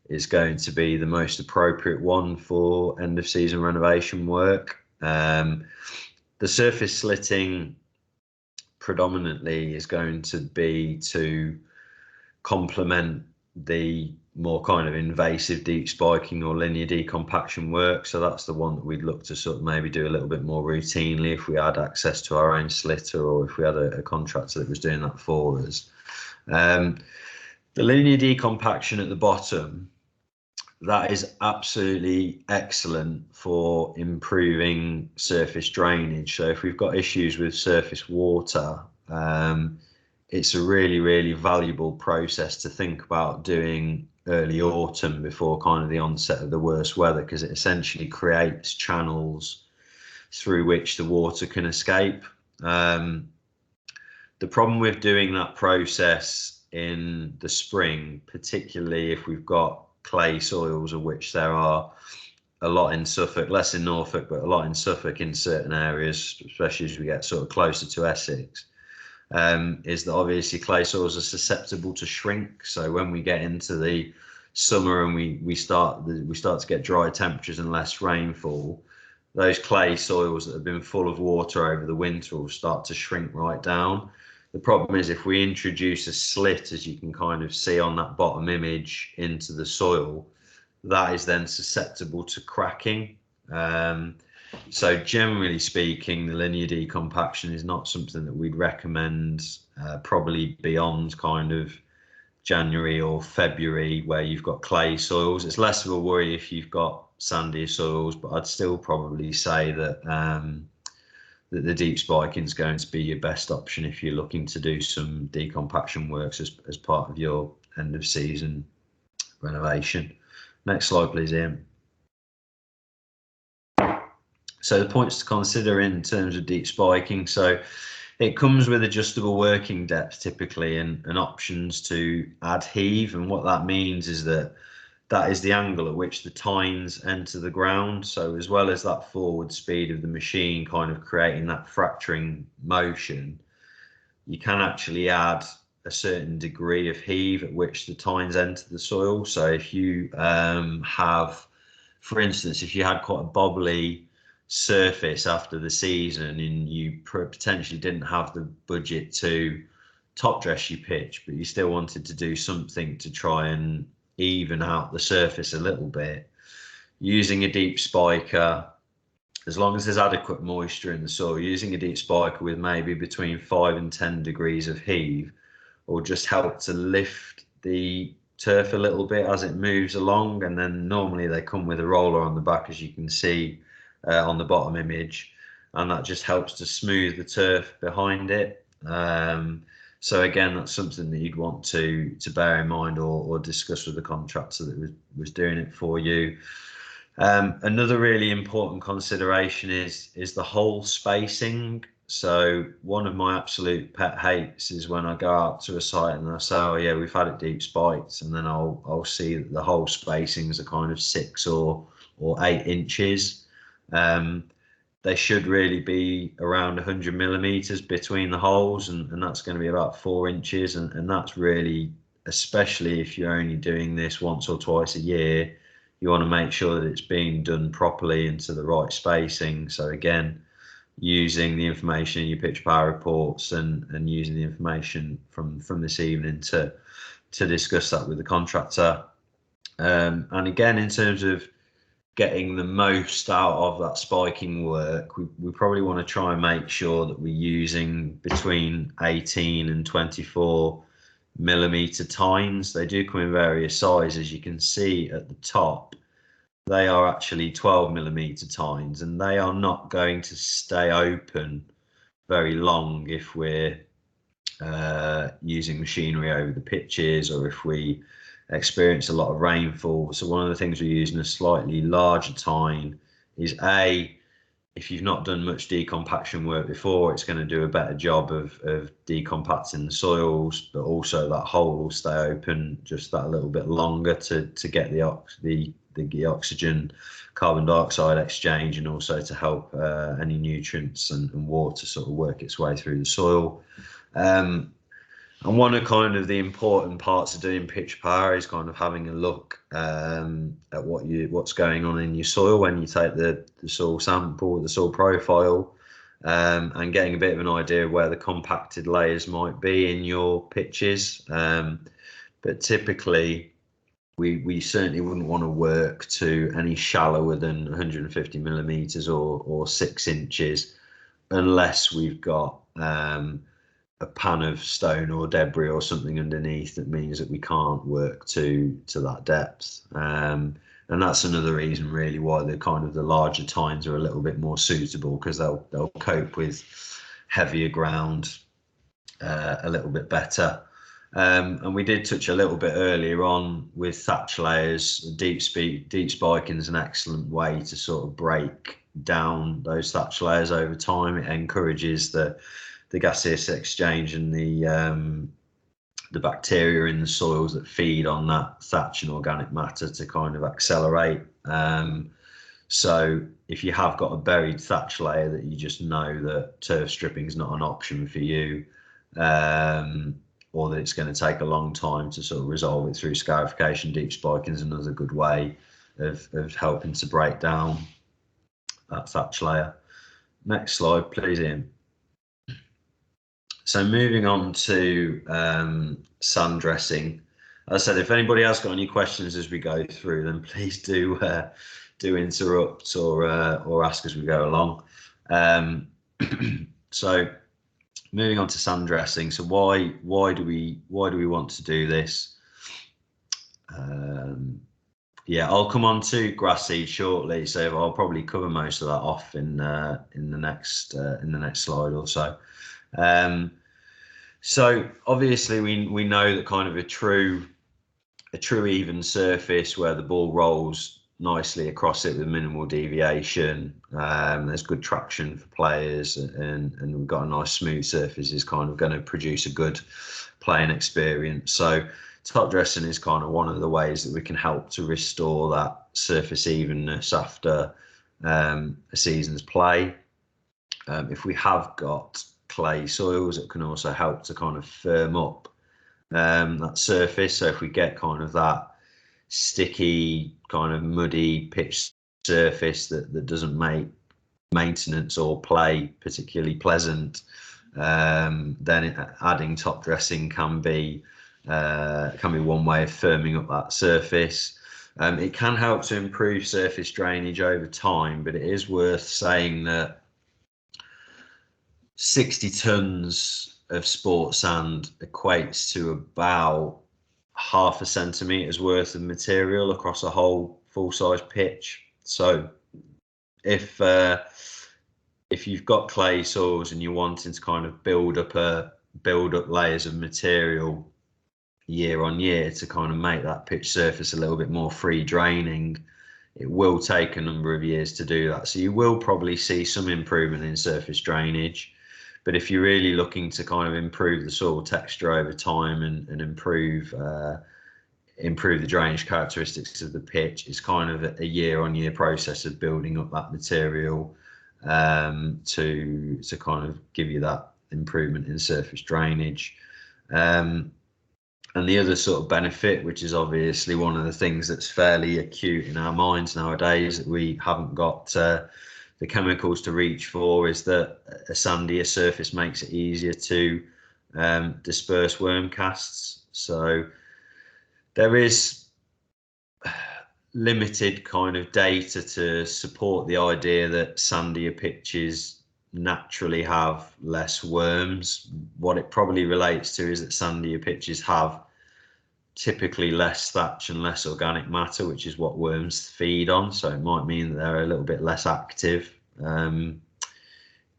is going to be the most appropriate one for end of season renovation work. The surface slitting predominantly is going to be to complement the more kind of invasive deep spiking or linear de-compaction work. So that's the one that we'd look to sort of maybe do a little bit more routinely if we had access to our own slitter, or if we had a contractor that was doing that for us. The linear de-compaction at the bottom, that is absolutely excellent for improving surface drainage. So if we've got issues with surface water, it's a really, really valuable process to think about doing early autumn before kind of the onset of the worst weather, because it essentially creates channels through which the water can escape. The problem with doing that process in the spring, particularly if we've got clay soils, of which there are a lot in Suffolk, less in Norfolk, but a lot in Suffolk in certain areas, especially as we get sort of closer to Essex, is that obviously clay soils are susceptible to shrink. So when we get into the summer and we start to get drier temperatures and less rainfall, those clay soils that have been full of water over the winter will start to shrink right down. The problem is if we introduce a slit, as you can kind of see on that bottom image, into the soil, that is then susceptible to cracking. So generally speaking, the linear de-compaction is not something that we'd recommend probably beyond kind of January or February, where you've got clay soils. It's less of a worry if you've got sandier soils, but I'd still probably say that that the deep spiking is going to be your best option if you're looking to do some de-compaction works as part of your end of season renovation. Next slide please, Ian. So the points to consider in terms of deep spiking, so it comes with adjustable working depth typically, and options to add heave, and what that means is that is the angle at which the tines enter the ground. So as well as that forward speed of the machine kind of creating that fracturing motion, you can actually add a certain degree of heave at which the tines enter the soil. So if you have, for instance, if you had quite a bobbly surface after the season and you potentially didn't have the budget to top dress your pitch, but you still wanted to do something to try and even out the surface a little bit, using a deep spiker, as long as there's adequate moisture in the soil, using a deep spiker with maybe between 5 and 10 degrees of heave will just help to lift the turf a little bit as it moves along. And then normally they come with a roller on the back, as you can see on the bottom image, and that just helps to smooth the turf behind it. So again, that's something that you'd want to bear in mind or discuss with the contractor that was doing it for you. Another really important consideration is the hole spacing. So one of my absolute pet hates is when I go out to a site and I say, oh yeah, we've had it deep spiked, and then I'll see that the hole spacings are kind of 6 or 8 inches. They should really be around 100 millimeters between the holes, and that's going to be about 4 inches, and that's really, especially if you're only doing this once or twice a year, you want to make sure that it's being done properly into the right spacing. So again, using the information in your pitch power reports and using the information from this evening to discuss that with the contractor. And again, in terms of getting the most out of that spiking work, we probably want to try and make sure that we're using between 18 and 24 millimeter tines. They do come in various sizes. You can see at the top, they are actually 12 millimeter tines, and they are not going to stay open very long if we're using machinery over the pitches, or if we experience a lot of rainfall. So one of the things we're using a slightly larger tine is, if you've not done much de-compaction work before, it's going to do a better job of decompacting the soils, but also that hole will stay open just that little bit longer to get the oxygen carbon dioxide exchange, and also to help any nutrients and water sort of work its way through the soil. And one of kind of the important parts of doing pitch power is kind of having a look at what's going on in your soil when you take the soil sample, the soil profile, and getting a bit of an idea of where the compacted layers might be in your pitches. But typically, we certainly wouldn't want to work to any shallower than 150 millimeters or 6 inches, unless we've got a pan of stone or debris or something underneath that means that we can't work to that depth. And that's another reason really why the larger tines are a little bit more suitable, because they'll cope with heavier ground a little bit better. And we did touch a little bit earlier on with thatch layers. Deep spiking is an excellent way to sort of break down those thatch layers over time. It encourages the gaseous exchange and the bacteria in the soils that feed on that thatch and organic matter to kind of accelerate. So if you have got a buried thatch layer that you just know that turf stripping is not an option for you, or that it's going to take a long time to sort of resolve it through scarification, deep spiking is another good way of helping to break down that thatch layer. Next slide, please, Ian. So moving on to sand dressing. As I said, if anybody has got any questions as we go through, then please do interrupt or ask as we go along. So moving on to sand dressing. So why do we want to do this? Yeah, I'll come on to grass seed shortly, so I'll probably cover most of that off in the next slide or so. So obviously we know that kind of a true even surface where the ball rolls nicely across it with minimal deviation, there's good traction for players, and we've got a nice smooth surface is kind of going to produce a good playing experience. So top dressing is kind of one of the ways that we can help to restore that surface evenness after a season's play. If we have got clay soils, it can also help to kind of firm up that surface. So if we get kind of that sticky, kind of muddy pitch surface that doesn't make maintenance or play particularly pleasant, then adding top dressing can be can be one way of firming up that surface. It can help to improve surface drainage over time, but it is worth saying that 60 tons of sport sand equates to about half a centimetre's worth of material across a whole full-size pitch. So if you've got clay soils and you're wanting to kind of build up layers of material year on year to kind of make that pitch surface a little bit more free draining, it will take a number of years to do that. So you will probably see some improvement in surface drainage, but if you're really looking to kind of improve the soil texture over time and improve the drainage characteristics of the pitch, it's kind of a year on year process of building up that material to kind of give you that improvement in surface drainage. And the other sort of benefit, which is obviously one of the things that's fairly acute in our minds nowadays that we haven't got the chemicals to reach for, is that a sandier surface makes it easier to disperse worm casts. So there is limited kind of data to support the idea that sandier pitches naturally have less worms. What it probably relates to is that sandier pitches have typically less thatch and less organic matter, which is what worms feed on. So it might mean that they're a little bit less active in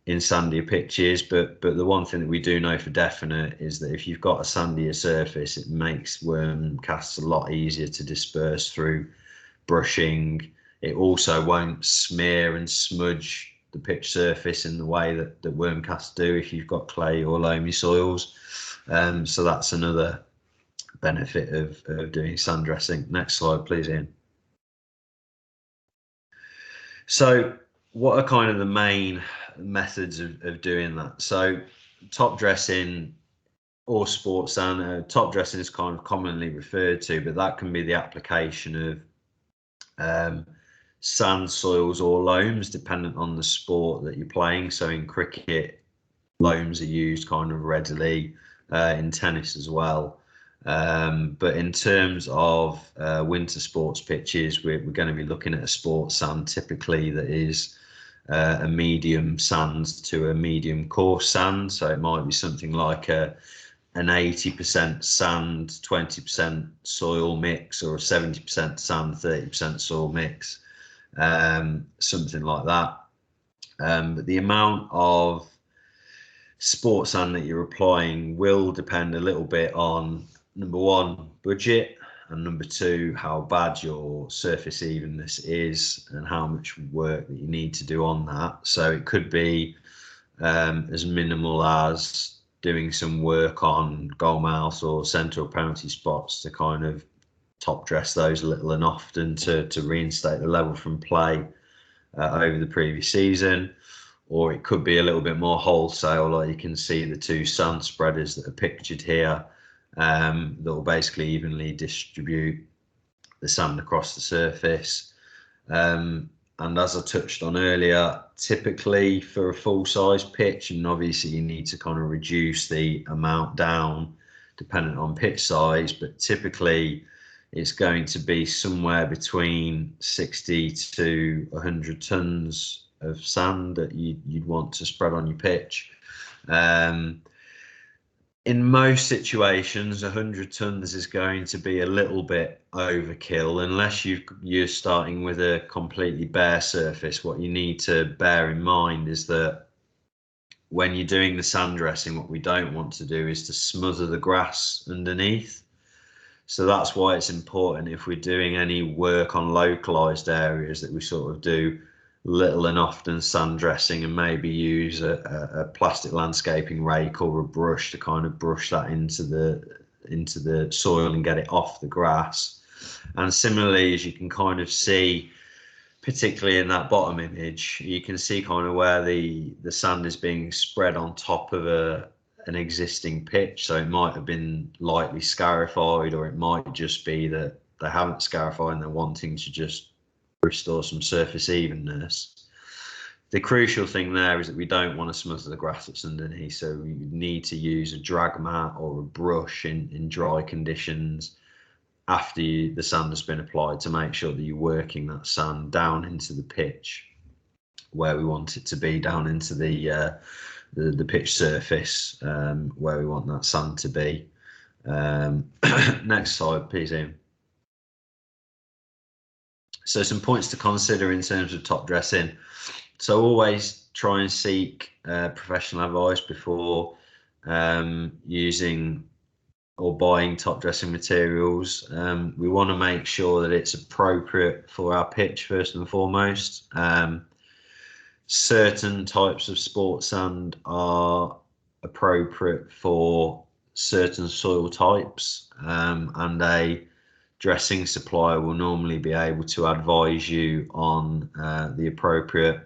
sandier pitches. But the one thing that we do know for definite is that if you've got a sandier surface, it makes worm casts a lot easier to disperse through brushing. It also won't smear and smudge the pitch surface in the way that worm casts do if you've got clay or loamy soils. So that's another benefit of doing sand dressing. Next slide, please, Ian. So what are kind of the main methods of doing that? So top dressing or sport sand, top dressing is kind of commonly referred to, but that can be the application of sand, soils or loams dependent on the sport that you're playing. So in cricket, loams are used kind of readily, in tennis as well. But in terms of winter sports pitches, we're going to be looking at a sport sand typically that is a medium sand to a medium coarse sand. So it might be something like an 80% sand, 20% soil mix, or a 70% sand, 30% soil mix, something like that. But the amount of sport sand that you're applying will depend a little bit on, number one, budget, and number two, how bad your surface evenness is and how much work that you need to do on that. So it could be as minimal as doing some work on goalmouth or centre or penalty spots to kind of top dress those a little and often to reinstate the level from play over the previous season. Or it could be a little bit more wholesale, like you can see the two sand spreaders that are pictured here, that will basically evenly distribute the sand across the surface. And as I touched on earlier, typically for a full-size pitch, and obviously you need to kind of reduce the amount down dependent on pitch size, but typically it's going to be somewhere between 60 to 100 tons of sand that you'd want to spread on your pitch. In most situations, 100 tons is going to be a little bit overkill unless you're starting with a completely bare surface. What you need to bear in mind is that when you're doing the sand dressing, what we don't want to do is to smother the grass underneath. So that's why it's important, if we're doing any work on localized areas, that we sort of do little and often sand dressing and maybe use a plastic landscaping rake or a brush to kind of brush that into the soil and get it off the grass. And similarly, as you can kind of see, particularly in that bottom image, you can see kind of where the sand is being spread on top of an existing pitch. So it might have been lightly scarified, or it might just be that they haven't scarified and they're wanting to just restore some surface evenness. the crucial thing there is that we don't want to smother the grass that's underneath. So we need to use a drag mat or a brush in dry conditions after the sand has been applied, to make sure that you're working that sand down into the pitch where we want it to be, down into the pitch surface where we want that sand to be. Next slide, please, Ian. So some points to consider in terms of top dressing. So always try and seek professional advice before using or buying top dressing materials. We want to make sure that it's appropriate for our pitch first and foremost. Certain types of sport sand are appropriate for certain soil types, and a dressing supplier will normally be able to advise you on the appropriate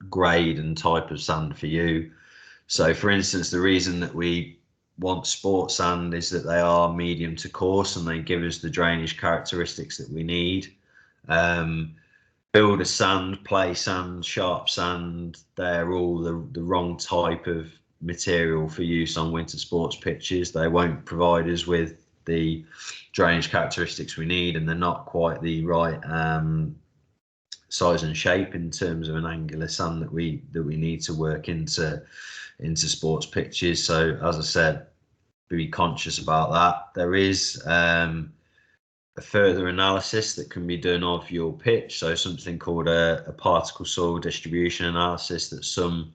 grade and type of sand for you. So for instance, the reason that we want sport sand is that they are medium to coarse and they give us the drainage characteristics that we need. Builder sand, play sand, sharp sand, they're all the wrong type of material for use on winter sports pitches. They won't provide us with the drainage characteristics we need, and they're not quite the right size and shape in terms of an angular sand that we need to work into sports pitches. So as I said, be conscious about that. There is a further analysis that can be done of your pitch, so something called a particle soil distribution analysis that some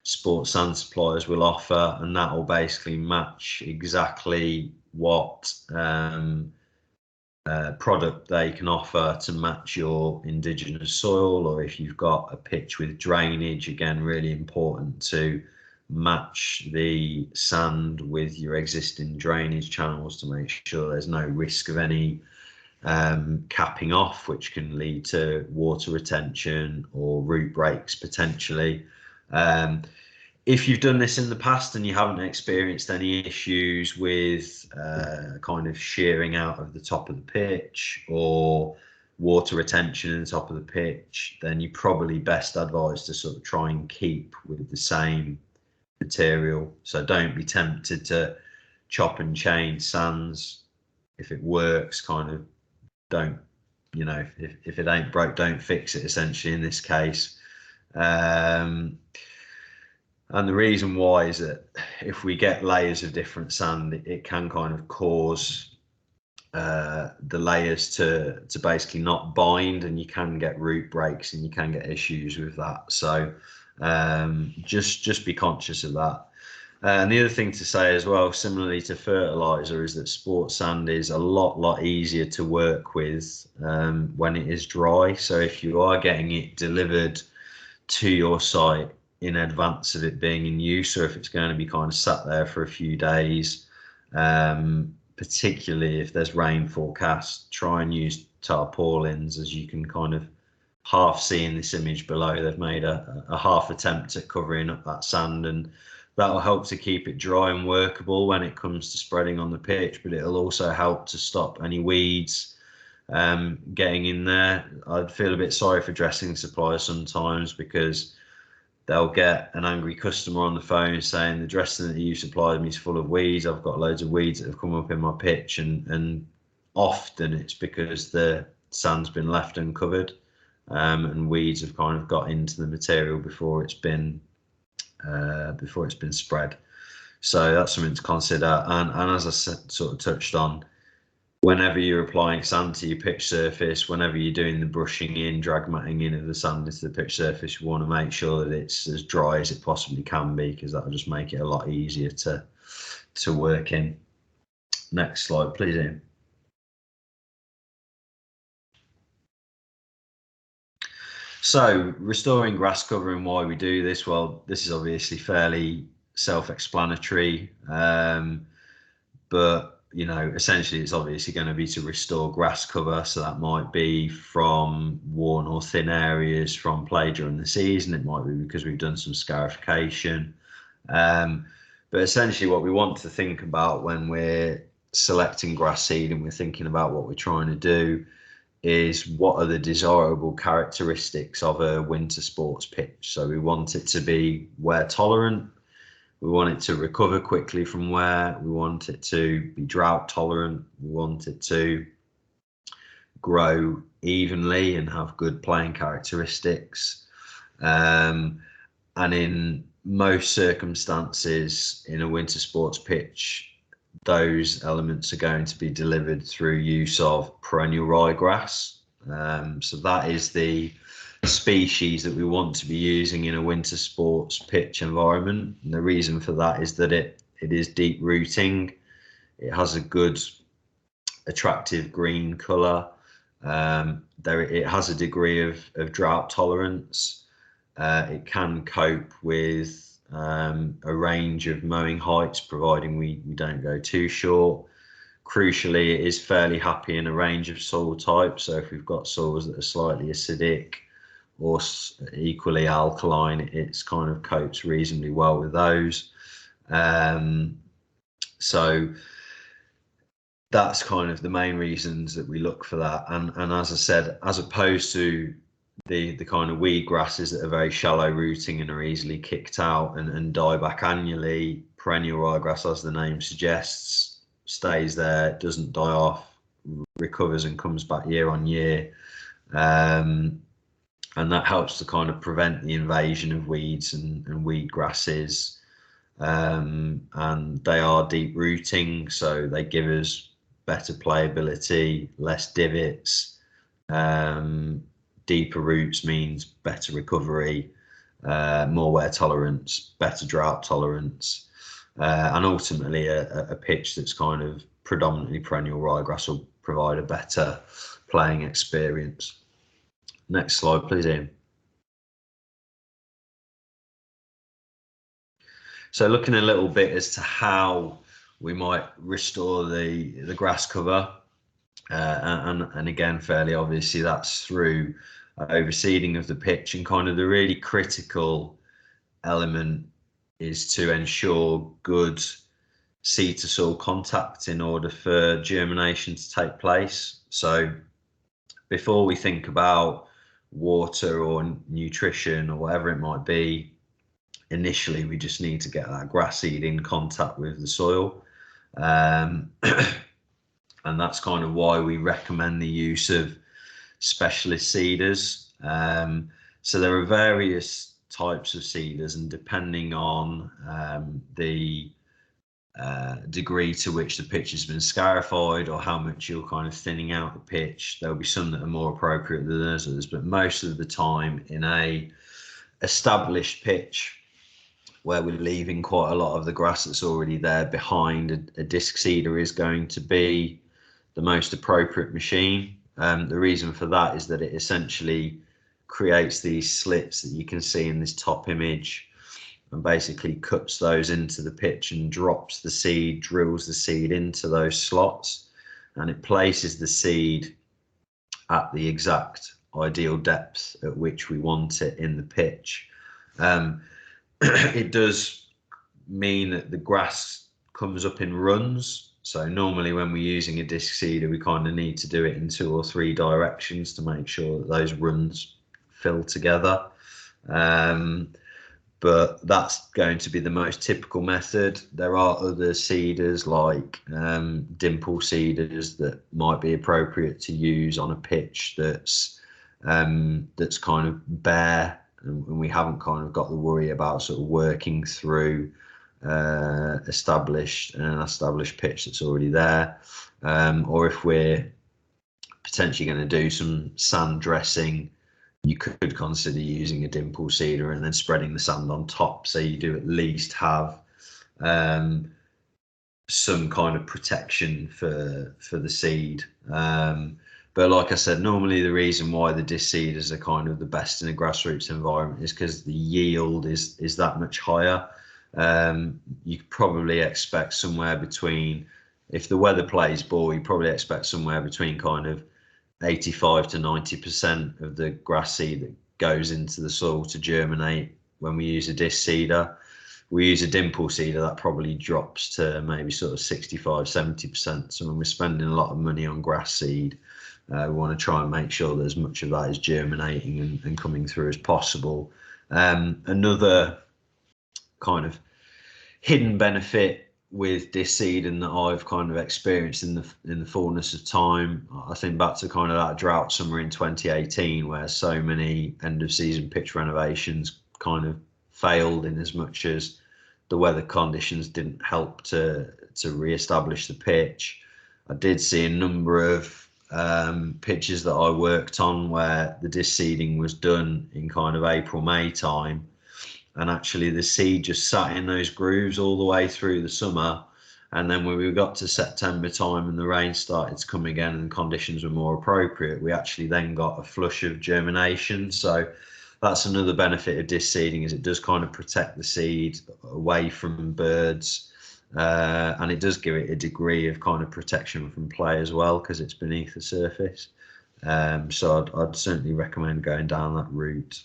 sports sand suppliers will offer, and that will basically match exactly what product they can offer to match your indigenous soil, or if you've got a pitch with drainage, again, really important to match the sand with your existing drainage channels to make sure there's no risk of any capping off, which can lead to water retention or root breaks potentially. If you've done this in the past and you haven't experienced any issues with kind of shearing out of the top of the pitch or water retention in the top of the pitch, then you're probably best advised to sort of try and keep with the same material. So don't be tempted to chop and change sands. If it works, kind of don't, you know, if it ain't broke, don't fix it, essentially, in this case. And the reason why is that if we get layers of different sand, it can kind of cause the layers to basically not bind, and you can get root breaks and you can get issues with that. So just be conscious of that. And the other thing to say as well, similarly to fertilizer, is that sports sand is a lot easier to work with when it is dry. So if you are getting it delivered to your site in advance of it being in use, or if it's going to be kind of sat there for a few days, particularly if there's rain forecast, try and use tarpaulins, as you can kind of half see in this image below. They've made a half attempt at covering up that sand, and that will help to keep it dry and workable when it comes to spreading on the pitch, but it'll also help to stop any weeds getting in there. I'd feel a bit sorry for dressing suppliers sometimes, because they'll get an angry customer on the phone saying the dressing that you supplied me is full of weeds. I've got loads of weeds that have come up in my pitch, and often it's because the sand's been left uncovered and weeds have kind of got into the material before it's been spread. So that's something to consider. And as I sort of touched on, whenever you're applying sand to your pitch surface, whenever you're doing the brushing in, drag matting in of the sand into the pitch surface, you want to make sure that it's as dry as it possibly can be, because that'll just make it a lot easier to work in. Next slide, please, Ian. So restoring grass cover, and why we do this, well, this is obviously fairly self-explanatory, but you know, essentially it's obviously going to be to restore grass cover. So that might be from worn or thin areas from play during the season. It might be because we've done some scarification. But essentially what we want to think about when we're selecting grass seed and we're thinking about what we're trying to do is what are the desirable characteristics of a winter sports pitch. So we want it to be wear tolerant, we want it to recover quickly from wear, we want it to be drought tolerant, we want it to grow evenly and have good playing characteristics. And in most circumstances in a winter sports pitch, those elements are going to be delivered through use of perennial ryegrass. So that is the species that we want to be using in a winter sports pitch environment. And the reason for that is that it is deep rooting. It has a good, attractive green colour. It has a degree of drought tolerance. It can cope with a range of mowing heights, providing we don't go too short. Crucially, it is fairly happy in a range of soil types. So if we've got soils that are slightly acidic or equally alkaline, it's kind of copes reasonably well with those. So that's kind of the main reasons that we look for that. And as I said, as opposed to the kind of weed grasses that are very shallow rooting and are easily kicked out and die back annually, perennial ryegrass, as the name suggests, stays there, doesn't die off, recovers and comes back year on year. And that helps to kind of prevent the invasion of weeds and weed grasses. And they are deep rooting, so they give us better playability, less divots. Deeper roots means better recovery, more wear tolerance, better drought tolerance, and ultimately a pitch that's kind of predominantly perennial ryegrass will provide a better playing experience. Next slide, please, Ian. So looking a little bit as to how we might restore the grass cover, and again, fairly obviously that's through overseeding of the pitch, and kind of the really critical element is to ensure good seed to soil contact in order for germination to take place. So before we think about water or nutrition or whatever it might be, initially we just need to get that grass seed in contact with the soil. And that's kind of why we recommend the use of specialist seeders. So there are various types of seeders, and depending on the degree to which the pitch has been scarified or how much you're kind of thinning out the pitch, there'll be some that are more appropriate than others. But most of the time in a established pitch where we're leaving quite a lot of the grass that's already there behind, a disc seeder is going to be the most appropriate machine. The reason for that is that it essentially creates these slits that you can see in this top image, and basically cuts those into the pitch and drops the seed, drills the seed into those slots, and it places the seed at the exact ideal depth at which we want it in the pitch. It does mean that the grass comes up in runs. So normally when we're using a disc seeder, we kind of need to do it in 2 or 3 directions to make sure that those runs fill together. But that's going to be the most typical method. There are other seeders like dimple seeders that might be appropriate to use on a pitch that's kind of bare, and we haven't kind of got the worry about sort of working through an established pitch that's already there. Or if we're potentially going to do some sand dressing, you could consider using a dimple seeder and then spreading the sand on top, so you do at least have some kind of protection for the seed. But like I said, normally the reason why the disc seeders are kind of the best in a grassroots environment is because the yield is that much higher. You could probably expect somewhere between, if the weather plays ball, you probably expect somewhere between kind of 85 to 90% of the grass seed that goes into the soil to germinate when we use a disc seeder. We use a dimple seeder, that probably drops to maybe sort of 65, 70%. So when we're spending a lot of money on grass seed, We want to try and make sure that as much of that is germinating and coming through as possible. Another kind of hidden benefit with disc seeding that I've kind of experienced in the fullness of time, I think back to kind of that drought summer in 2018, where so many end of season pitch renovations kind of failed, in as much as the weather conditions didn't help to re-establish the pitch. I did see a number of pitches that I worked on where the disc seeding was done in kind of April, May time, and actually the seed just sat in those grooves all the way through the summer. And then when we got to September time and the rain started to come again and conditions were more appropriate, we actually then got a flush of germination. So that's another benefit of disc seeding, is it does kind of protect the seed away from birds, and it does give it a degree of kind of protection from play as well, because it's beneath the surface. So I'd certainly recommend going down that route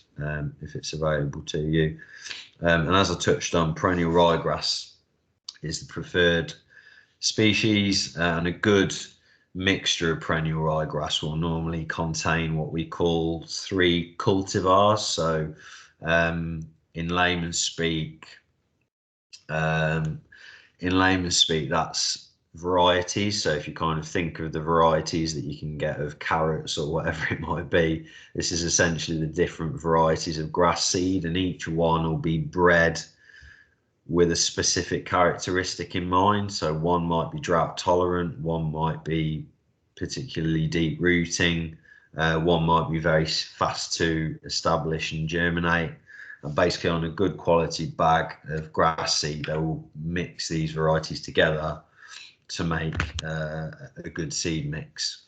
if it's available to you. And as I touched on, perennial ryegrass is the preferred species, and a good mixture of perennial ryegrass will normally contain what we call 3 cultivars. So in layman's speak, that's varieties. So if you kind of think of the varieties that you can get of carrots or whatever it might be, this is essentially the different varieties of grass seed, and each one will be bred with a specific characteristic in mind. So one might be drought tolerant, one might be particularly deep rooting, one might be very fast to establish and germinate. And basically on a good quality bag of grass seed, they will mix these varieties together to make a good seed mix.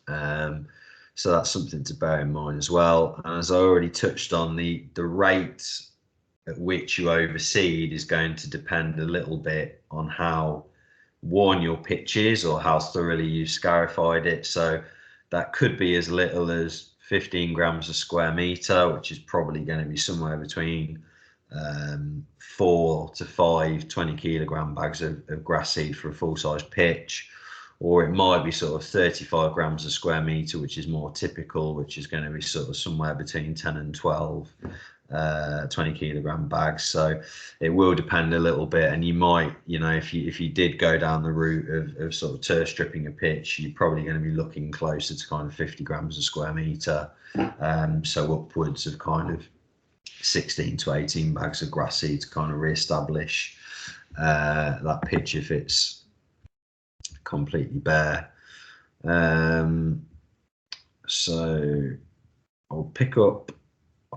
So that's something to bear in mind as well. And as I already touched on, the rate at which you overseed is going to depend a little bit on how worn your pitch is or how thoroughly you've scarified it. So that could be as little as 15 grams a square metre, which is probably going to be somewhere between 4 to 5 20 kilogram bags of grass seed for a full-size pitch, or it might be sort of 35 grams a square metre, which is more typical, which is going to be sort of somewhere between 10 and 12 20 kilogram bags. So it will depend a little bit, and you might, if you did go down the route of sort of turf stripping a pitch, you're probably going to be looking closer to kind of 50 grams a square metre, so upwards of kind of 16 to 18 bags of grass seed to kind of re-establish that pitch if it's completely bare. So I'll pick up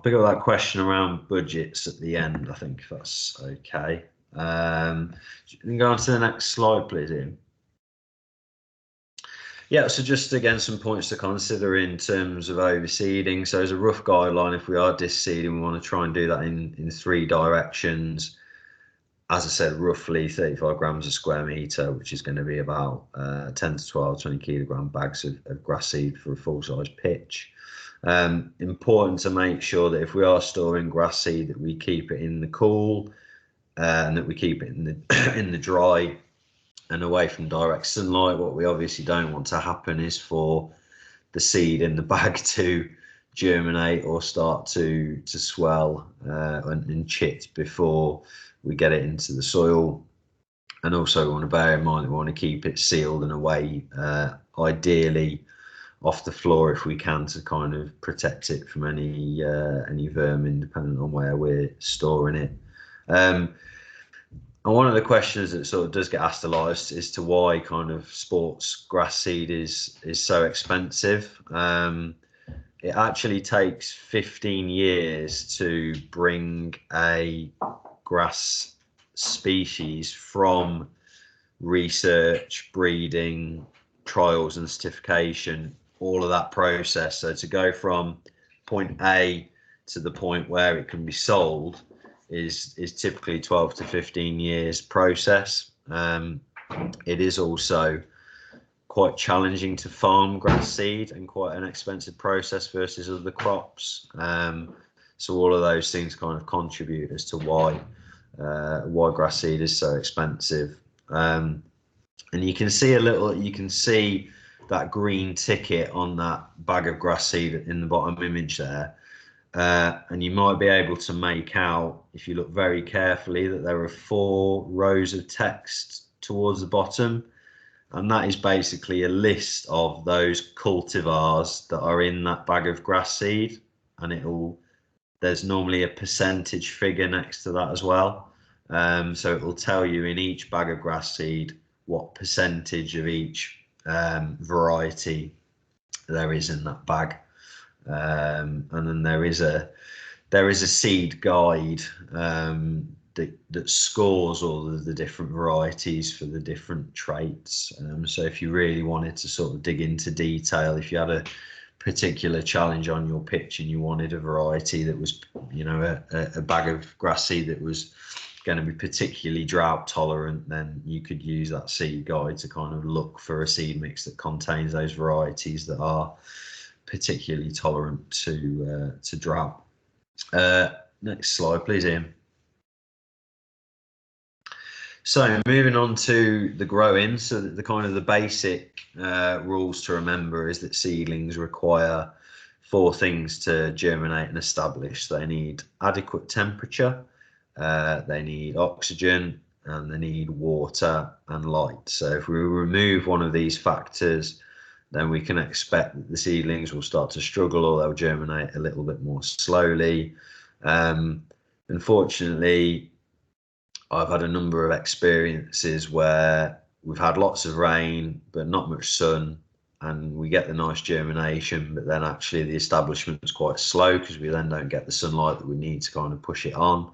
that question around budgets at the end, I think, if that's okay. You can go on to the next slide, please, Ian. Yeah, so just again, some points to consider in terms of overseeding. So as a rough guideline, if we are disc seeding, we want to try and do that in 3 directions. As I said, roughly 35 grams a square metre, which is going to be about 10 to 12, 20 kilogram bags of grass seed for a full-size pitch. Important to make sure that if we are storing grass seed, that we keep it in the cool, and that we keep it in the dry and away from direct sunlight. What we obviously don't want to happen is for the seed in the bag to germinate or start to swell and chit before we get it into the soil. And also we want to bear in mind that we want to keep it sealed and away, ideally off the floor if we can, to kind of protect it from any vermin, depending on where we're storing it. And one of the questions that sort of does get asked a lot is to why kind of sports grass seed is so expensive. It actually takes 15 years to bring a grass species from research, breeding, trials and certification, all of that process. So to go from point A to the point where it can be sold is typically 12 to 15 years process. It is also quite challenging to farm grass seed and quite an expensive process versus other crops. So all of those things kind of contribute as to why grass seed is so expensive. And you can see that green ticket on that bag of grass seed in the bottom image there. And you might be able to make out, if you look very carefully, that there are 4 rows of text towards the bottom. And that is basically a list of those cultivars that are in that bag of grass seed. And there's normally a percentage figure next to that as well. So it will tell you in each bag of grass seed what percentage of each variety there is in that bag. And then there is a seed guide that scores all of the different varieties for the different traits. So if you really wanted to sort of dig into detail, if you had a particular challenge on your pitch and you wanted a variety that was, a bag of grass seed that was going to be particularly drought tolerant, then you could use that seed guide to kind of look for a seed mix that contains those varieties that are particularly tolerant to drought. Next slide, please, Ian. So moving on to the growing, so that the kind of the basic rules to remember is that seedlings require 4 things to germinate and establish. They need adequate temperature, they need oxygen, and they need water and light. So if we remove one of these factors, then we can expect that the seedlings will start to struggle, or they'll germinate a little bit more slowly. Unfortunately, I've had a number of experiences where we've had lots of rain but not much sun, and we get the nice germination, but then actually the establishment is quite slow because we then don't get the sunlight that we need to kind of push it on.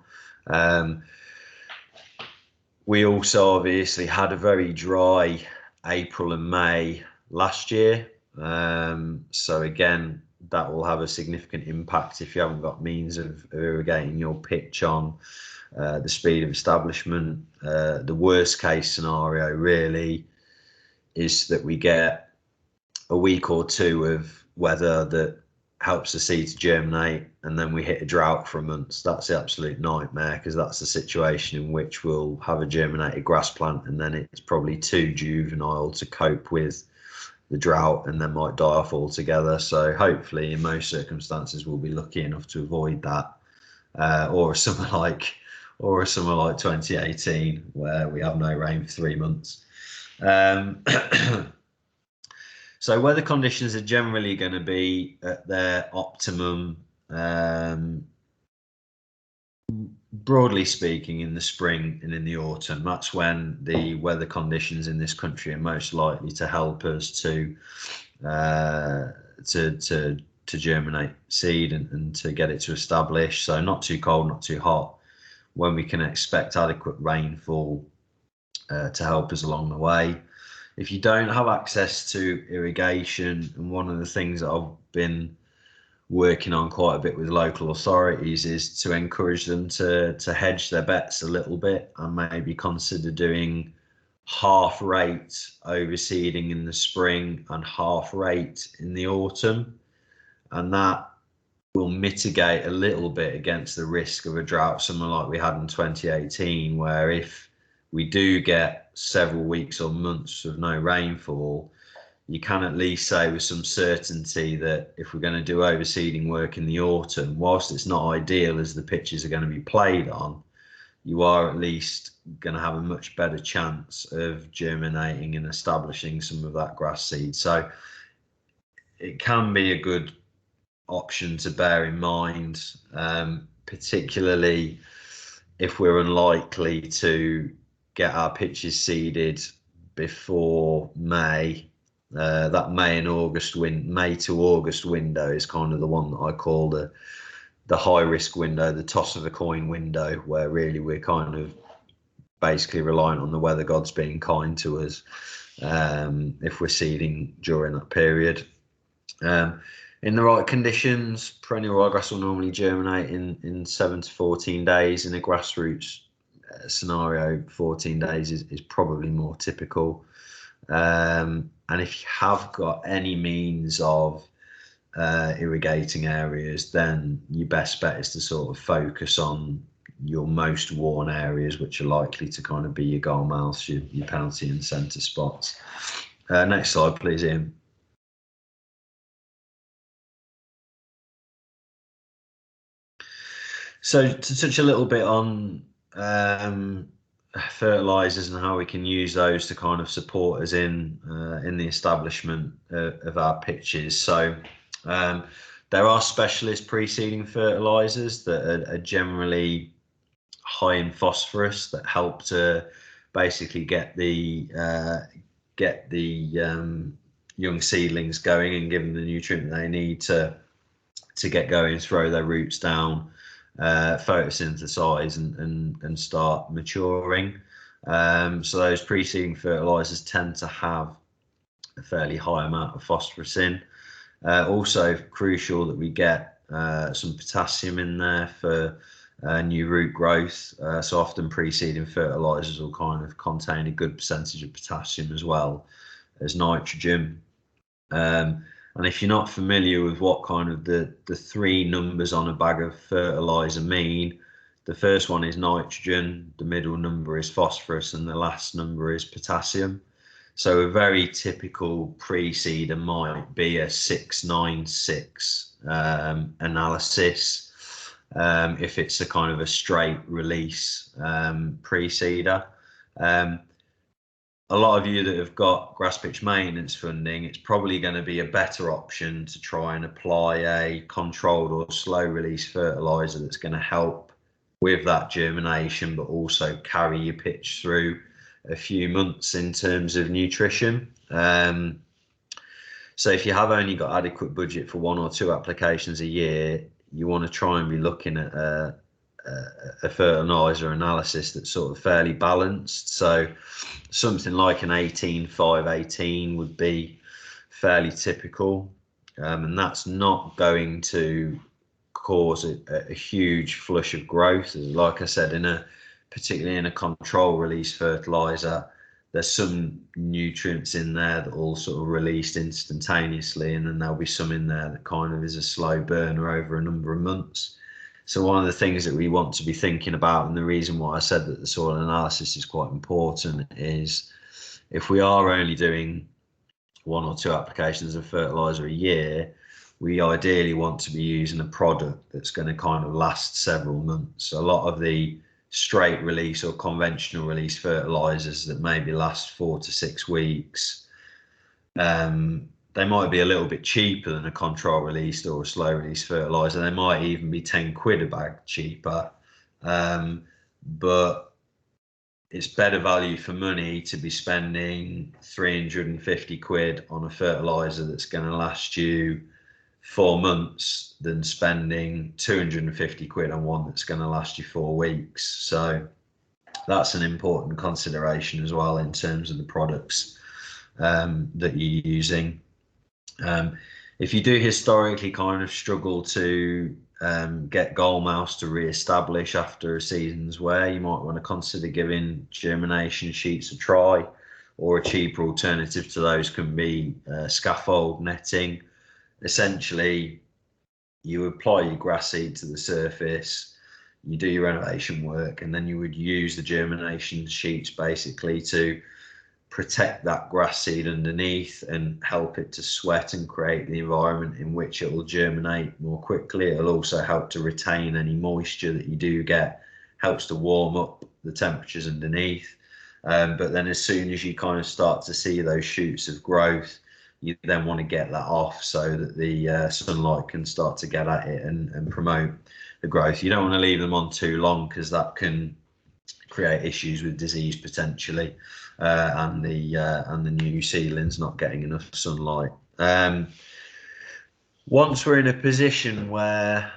We also obviously had a very dry April and May last year. So again, that will have a significant impact if you haven't got means of irrigating your pitch on the speed of establishment. The worst case scenario really is that we get a week or 2 of weather that helps the seed to germinate, and then we hit a drought for a month. That's the absolute nightmare, because that's the situation in which we'll have a germinated grass plant and then it's probably too juvenile to cope with the drought and then might die off altogether. So hopefully in most circumstances we'll be lucky enough to avoid that, or a summer like 2018 where we have no rain for 3 months. So weather conditions are generally going to be at their optimum, broadly speaking, in the spring and in the autumn. That's when the weather conditions in this country are most likely to help us to germinate seed and to get it to establish. So not too cold, not too hot, when we can expect adequate rainfall to help us along the way. If you don't have access to irrigation, and one of the things that I've been working on quite a bit with local authorities is to encourage them to hedge their bets a little bit and maybe consider doing half rate overseeding in the spring and half rate in the autumn. And that will mitigate a little bit against the risk of a drought summer like we had in 2018, where if we do get several weeks or months of no rainfall, you can at least say with some certainty that if we're going to do overseeding work in the autumn, whilst it's not ideal as the pitches are going to be played on, you are at least going to have a much better chance of germinating and establishing some of that grass seed. So it can be a good option to bear in mind, particularly if we're unlikely to get our pitches seeded before May. That May to August window is kind of the one that I call the high risk window, the toss of a coin window, where really we're kind of basically reliant on the weather gods being kind to us if we're seeding during that period. In the right conditions, perennial ryegrass will normally germinate in 7 to 14 days. In a grassroots scenario, 14 days is probably more typical. And if you have got any means of irrigating areas, then your best bet is to sort of focus on your most worn areas, which are likely to kind of be your goal mouths, your penalty and centre spots. Next slide, please, Ian. So to touch a little bit on fertilizers and how we can use those to kind of support us in the establishment of our pitches. So there are specialist pre-seeding fertilizers that are generally high in phosphorus that help to basically get the young seedlings going and give them the nutrient they need to get going, throw their roots down, photosynthesize and start maturing. So those pre-seeding fertilizers tend to have a fairly high amount of phosphorus in. Also crucial that we get some potassium in there for new root growth. So often pre-seeding fertilizers will kind of contain a good percentage of potassium as well as nitrogen. And if you're not familiar with what kind of the three numbers on a bag of fertilizer mean, the first one is nitrogen, the middle number is phosphorus, and the last number is potassium. So a very typical pre-seeder might be a 696 analysis if it's a kind of a straight release pre-seeder. A lot of you that have got grass pitch maintenance funding, it's probably going to be a better option to try and apply a controlled or slow release fertilizer that's going to help with that germination, but also carry your pitch through a few months in terms of nutrition. So if you have only got adequate budget for 1 or 2 applications a year, you want to try and be looking at a fertilizer analysis that's sort of fairly balanced. So something like an 18-5-18 would be fairly typical, and that's not going to cause a huge flush of growth. Like I said, particularly in a control release fertilizer, there's some nutrients in there that all sort of released instantaneously, and then there'll be some in there that kind of is a slow burner over a number of months. So one of the things that we want to be thinking about, and the reason why I said that the soil analysis is quite important, is if we are only doing 1 or 2 applications of fertilizer a year, we ideally want to be using a product that's going to kind of last several months. A lot of the straight release or conventional release fertilizers that maybe last 4 to 6 weeks, they might be a little bit cheaper than a control released or a slow release fertilizer. They might even be 10 quid a bag cheaper, but it's better value for money to be spending 350 quid on a fertilizer that's going to last you 4 months than spending 250 quid on one that's going to last you 4 weeks. So that's an important consideration as well in terms of the products that you're using. If you do historically kind of struggle to get gall mouse to re-establish after a season's wear, you might want to consider giving germination sheets a try, or a cheaper alternative to those can be scaffold netting. Essentially, you apply your grass seed to the surface, you do your renovation work, and then you would use the germination sheets basically to protect that grass seed underneath and help it to sweat and create the environment in which it will germinate more quickly. It'll also help to retain any moisture that you do get, helps to warm up the temperatures underneath. But then as soon as you kind of start to see those shoots of growth, you then want to get that off so that the sunlight can start to get at it and promote the growth. You don't want to leave them on too long because that can create issues with disease potentially, and the new seedlings not getting enough sunlight. Once we're in a position where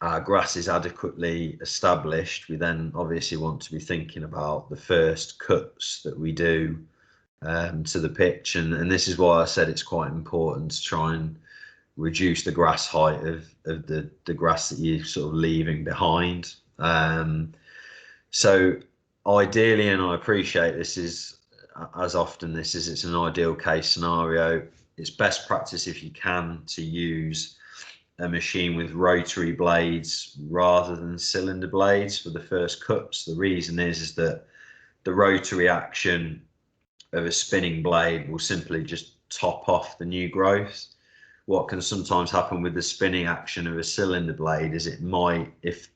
our grass is adequately established, we then obviously want to be thinking about the first cuts that we do to the pitch, and this is why I said it's quite important to try and reduce the grass height of the grass that you're sort of leaving behind. So ideally, and I appreciate this is, as often this is, it's an ideal case scenario. It's best practice if you can to use a machine with rotary blades rather than cylinder blades for the first cuts. The reason is that the rotary action of a spinning blade will simply just top off the new growth, what can sometimes happen with the spinning action of a cylinder blade is it might, if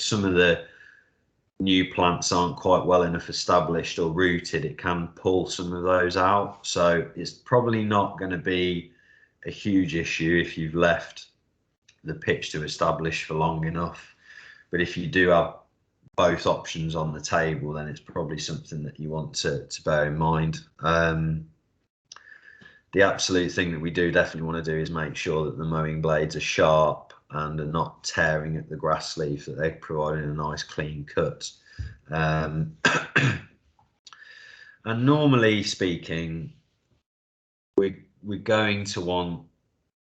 some of the new plants aren't quite well enough established or rooted, it can pull some of those out. So it's probably not going to be a huge issue if you've left the pitch to establish for long enough. But if you do have both options on the table, then it's probably something that you want to bear in mind. The absolute thing that we do definitely want to do is make sure that the mowing blades are sharp and are not tearing at the grass sleeve, that they're providing a nice clean cut. And normally speaking, we're going to want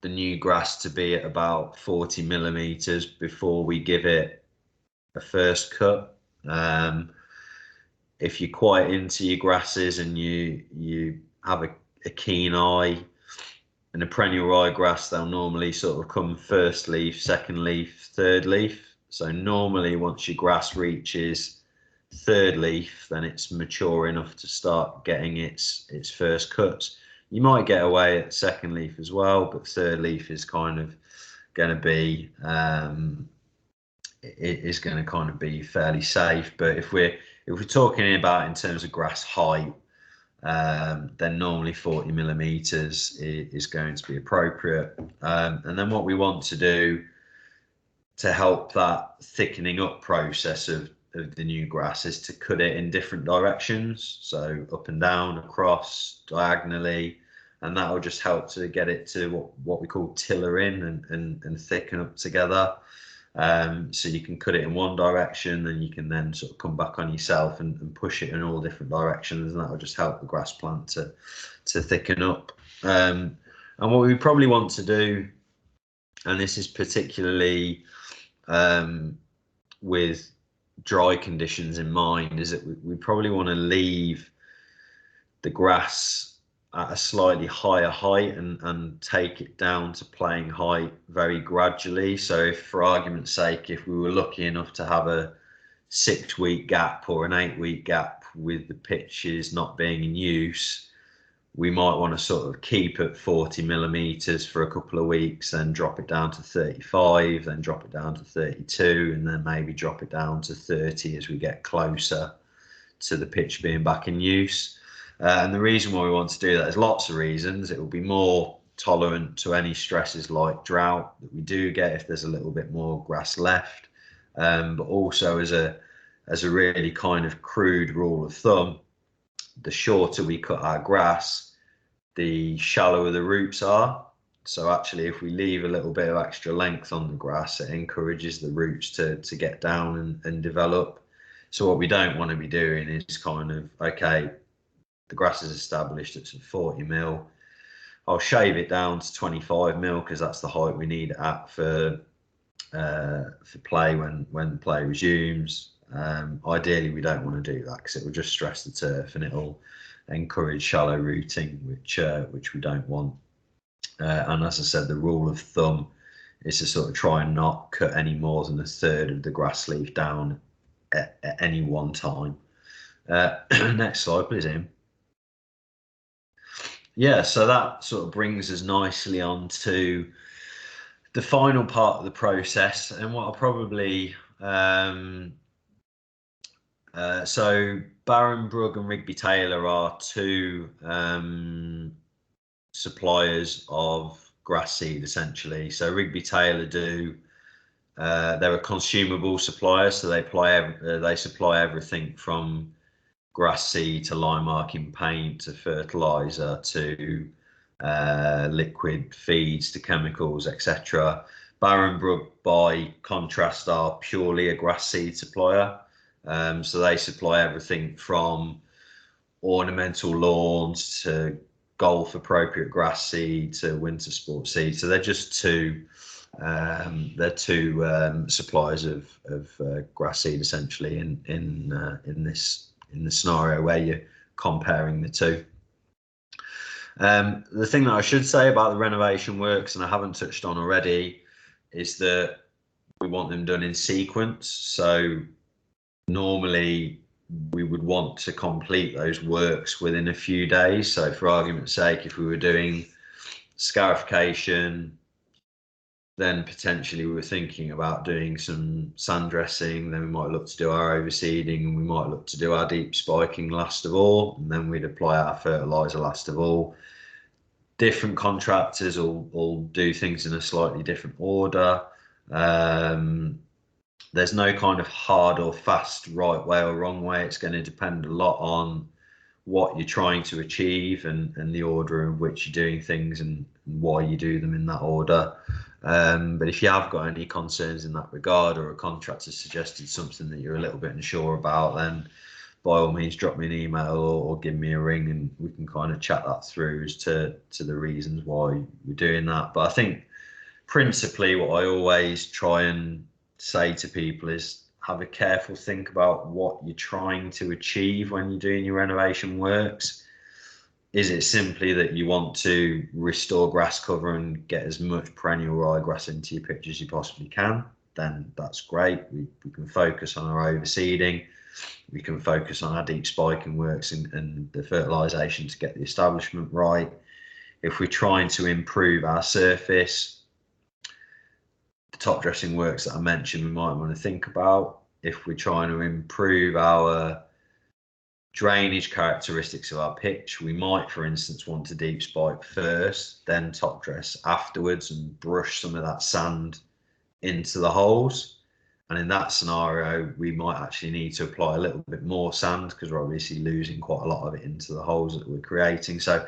the new grass to be at about 40 millimeters before we give it a first cut. If you're quite into your grasses and you have a keen eye, and a perennial ryegrass, they'll normally sort of come first leaf, second leaf, third leaf. So normally once your grass reaches third leaf, then it's mature enough to start getting its first cuts. You might get away at second leaf as well, but third leaf is kind of going to be it is going to kind of be fairly safe. But if we're talking about in terms of grass height, then normally 40 millimeters is going to be appropriate. And then what we want to do to help that thickening up process of the new grass is to cut it in different directions, so up and down, across, diagonally, and that will just help to get it to what we call tiller in and thicken up together. So you can cut it in one direction, and you can then sort of come back on yourself and push it in all different directions, and that will just help the grass plant to thicken up. And what we probably want to do, and this is particularly with dry conditions in mind, is that we probably want to leave the grass at a slightly higher height and take it down to playing height very gradually. So if, for argument's sake, if we were lucky enough to have a 6-week gap or an 8-week gap with the pitches not being in use, we might want to sort of keep at 40 millimeters for a couple of weeks, then drop it down to 35, then drop it down to 32, and then maybe drop it down to 30 as we get closer to the pitch being back in use. And the reason why we want to do that is lots of reasons. It will be more tolerant to any stresses like drought that we do get if there's a little bit more grass left. But also as a really kind of crude rule of thumb, the shorter we cut our grass, the shallower the roots are. So actually, if we leave a little bit of extra length on the grass, it encourages the roots to get down and develop. So what we don't want to be doing is kind of, okay, the grass is established at 40 mil. I'll shave it down to 25 mil because that's the height we need at for play when play resumes. Ideally, we don't want to do that because it will just stress the turf and it'll encourage shallow rooting, which we don't want. And as I said, the rule of thumb is to sort of try and not cut any more than a third of the grass leaf down at any one time. Next slide, please, Ian. Yeah, so that sort of brings us nicely on to the final part of the process, and what I'll probably so Barrenbrug and Rigby Taylor are two suppliers of grass seed essentially. So Rigby Taylor they're a consumable supplier, so they supply everything from grass seed to line marking paint to fertilizer to liquid feeds to chemicals, etc. Barrenbrug, by contrast, are purely a grass seed supplier. So they supply everything from ornamental lawns to golf appropriate grass seed to winter sport seed. So they're just two suppliers of grass seed essentially in this scenario where you're comparing the two. The thing that I should say about the renovation works, and I haven't touched on already, is that we want them done in sequence. So normally we would want to complete those works within a few days. So for argument's sake, if we were doing scarification. Then potentially we were thinking about doing some sand dressing. Then we might look to do our overseeding, and we might look to do our deep spiking last of all, and then we'd apply our fertilizer last of all. Different contractors will do things in a slightly different order. There's no kind of hard or fast right way or wrong way. It's going to depend a lot on what you're trying to achieve and the order in which you're doing things and why you do them in that order. But if you have got any concerns in that regard, or a contractor suggested something that you're a little bit unsure about, then by all means drop me an email or give me a ring, and we can kind of chat that through as to the reasons why we're doing that. But I think principally what I always try and say to people is have a careful think about what you're trying to achieve when you're doing your renovation works. Is it simply that you want to restore grass cover and get as much perennial ryegrass into your pitch as you possibly can? Then that's great. We can focus on our overseeding. We can focus on our deep spiking works and the fertilisation to get the establishment right. If we're trying to improve our surface, the top dressing works that I mentioned, we might want to think about. If we're trying to improve our drainage characteristics of our pitch, we might, for instance, want to deep spike first, then top dress afterwards, and brush some of that sand into the holes. And in that scenario, we might actually need to apply a little bit more sand, because we're obviously losing quite a lot of it into the holes that we're creating. So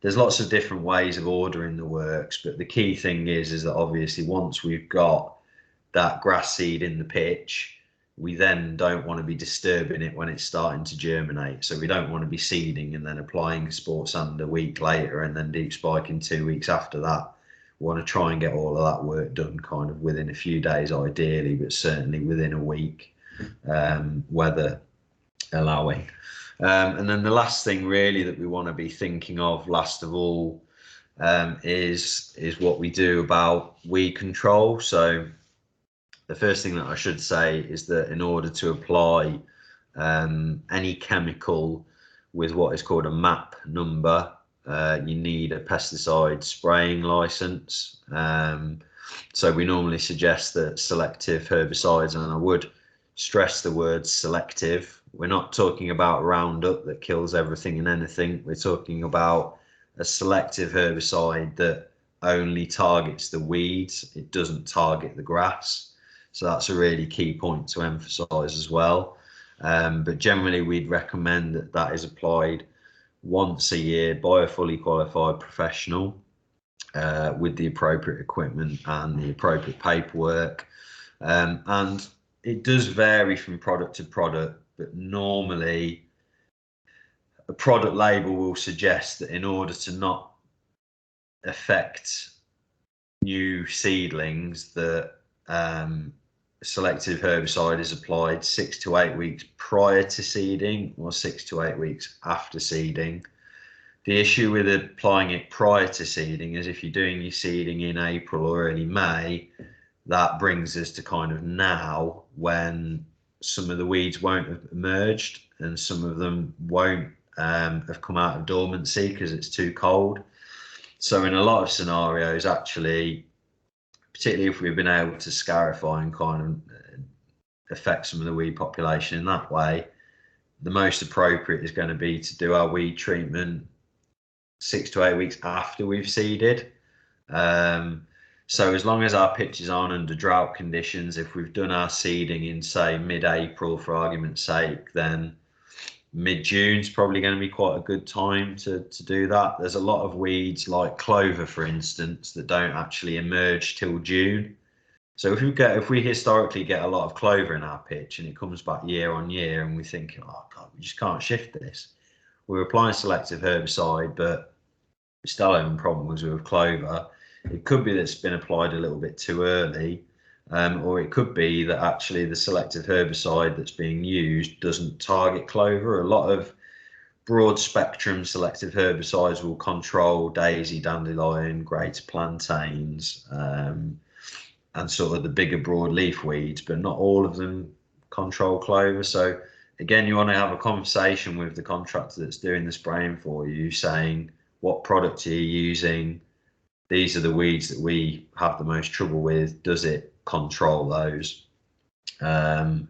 there's lots of different ways of ordering the works, but the key thing is that obviously once we've got that grass seed in the pitch, we then don't want to be disturbing it when it's starting to germinate. So we don't want to be seeding and then applying sport sand a week later and then deep spiking 2 weeks after that. We want to try and get all of that work done kind of within a few days ideally, but certainly within a week, weather allowing. And then the last thing really that we want to be thinking of last of all is what we do about weed control. So the first thing that I should say is that in order to apply any chemical with what is called a MAP number, you need a pesticide spraying license. So we normally suggest that selective herbicides, and I would stress the word selective. We're not talking about Roundup that kills everything and anything. We're talking about a selective herbicide that only targets the weeds. It doesn't target the grass. So that's a really key point to emphasize as well. But generally we'd recommend that that is applied once a year by a fully qualified professional with the appropriate equipment and the appropriate paperwork. And it does vary from product to product, but normally a product label will suggest that in order to not affect new seedlings, that selective herbicide is applied 6 to 8 weeks prior to seeding or 6 to 8 weeks after seeding. The issue with applying it prior to seeding is if you're doing your seeding in April or early May, that brings us to kind of now when some of the weeds won't have emerged and some of them won't have come out of dormancy because it's too cold. So in a lot of scenarios, actually, particularly if we've been able to scarify and kind of affect some of the weed population in that way, the most appropriate is going to be to do our weed treatment 6 to 8 weeks after we've seeded. So as long as our pitches aren't under drought conditions, if we've done our seeding in, say, mid-April for argument's sake, then mid-June is probably going to be quite a good time to do that. There's a lot of weeds like clover, for instance, that don't actually emerge till June. So if we historically get a lot of clover in our pitch and it comes back year on year and we think, oh God, we just can't shift this. We're applying selective herbicide, but we're still having problems with clover. It could be that it's been applied a little bit too early. Or it could be that actually the selective herbicide that's being used doesn't target clover. A lot of broad spectrum selective herbicides will control daisy, dandelion, greater plantains, and sort of the bigger broadleaf weeds, but not all of them control clover. So again, you want to have a conversation with the contractor that's doing the spraying for you, saying what product are you using, these are the weeds that we have the most trouble with. Does it control those? And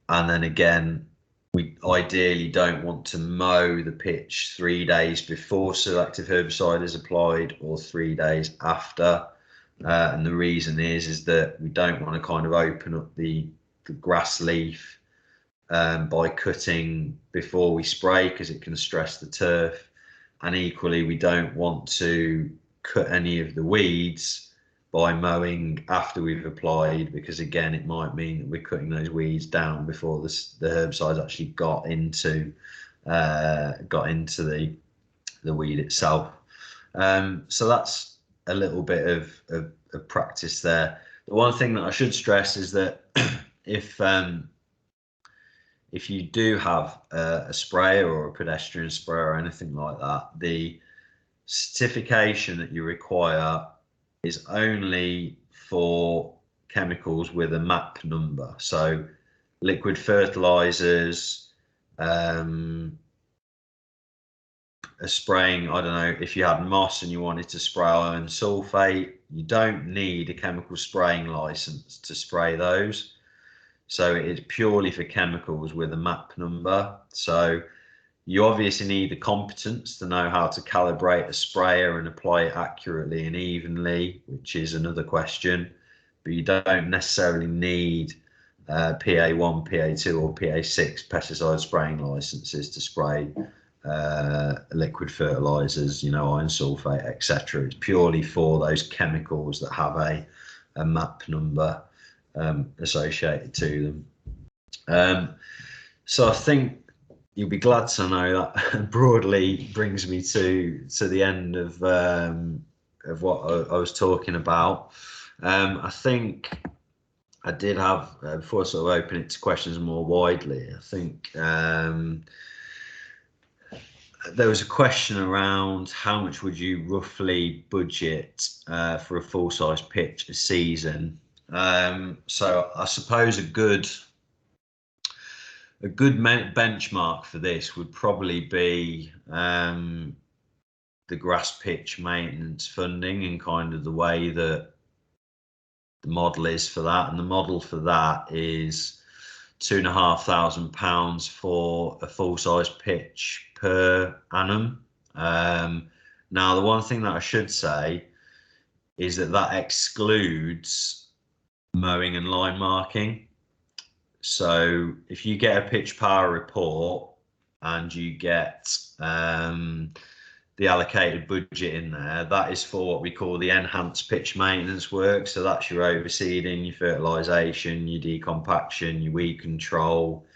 then again, we ideally don't want to mow the pitch 3 days before selective herbicide is applied or 3 days after. And the reason is that we don't want to kind of open up the grass leaf by cutting before we spray, because it can stress the turf. And equally, we don't want to cut any of the weeds by mowing after we've applied, because again, it might mean that we're cutting those weeds down before the herbicides actually got into the weed itself. So that's a little bit of practice there. The one thing that I should stress is that if you do have a sprayer or a pedestrian sprayer or anything like that, the certification that you require is only for chemicals with a MAP number. So liquid fertilizers, spraying, I don't know, if you had moss and you wanted to spray iron sulfate, you don't need a chemical spraying license to spray those. So it's purely for chemicals with a MAP number. So you obviously need the competence to know how to calibrate a sprayer and apply it accurately and evenly, which is another question. But you don't necessarily need PA1, PA2 or PA6 pesticide spraying licenses to spray liquid fertilizers, iron sulfate, etc. It's purely for those chemicals that have a MAP number associated to them. So I think you'll be glad to know that broadly brings me to the end of what I was talking about. I think I did have, before I sort of open it to questions more widely, I think there was a question around how much would you roughly budget for a full-size pitch a season. So I suppose a good benchmark for this would probably be the grass pitch maintenance funding, and kind of the way that the model is for that. And the model for that is £2,500 for a full-size pitch per annum. Now, the one thing that I should say is that excludes mowing and line marking. So if you get a pitch power report and you get the allocated budget in there, that is for what we call the enhanced pitch maintenance work. So that's your overseeding, your fertilisation, your de-compaction, your weed control,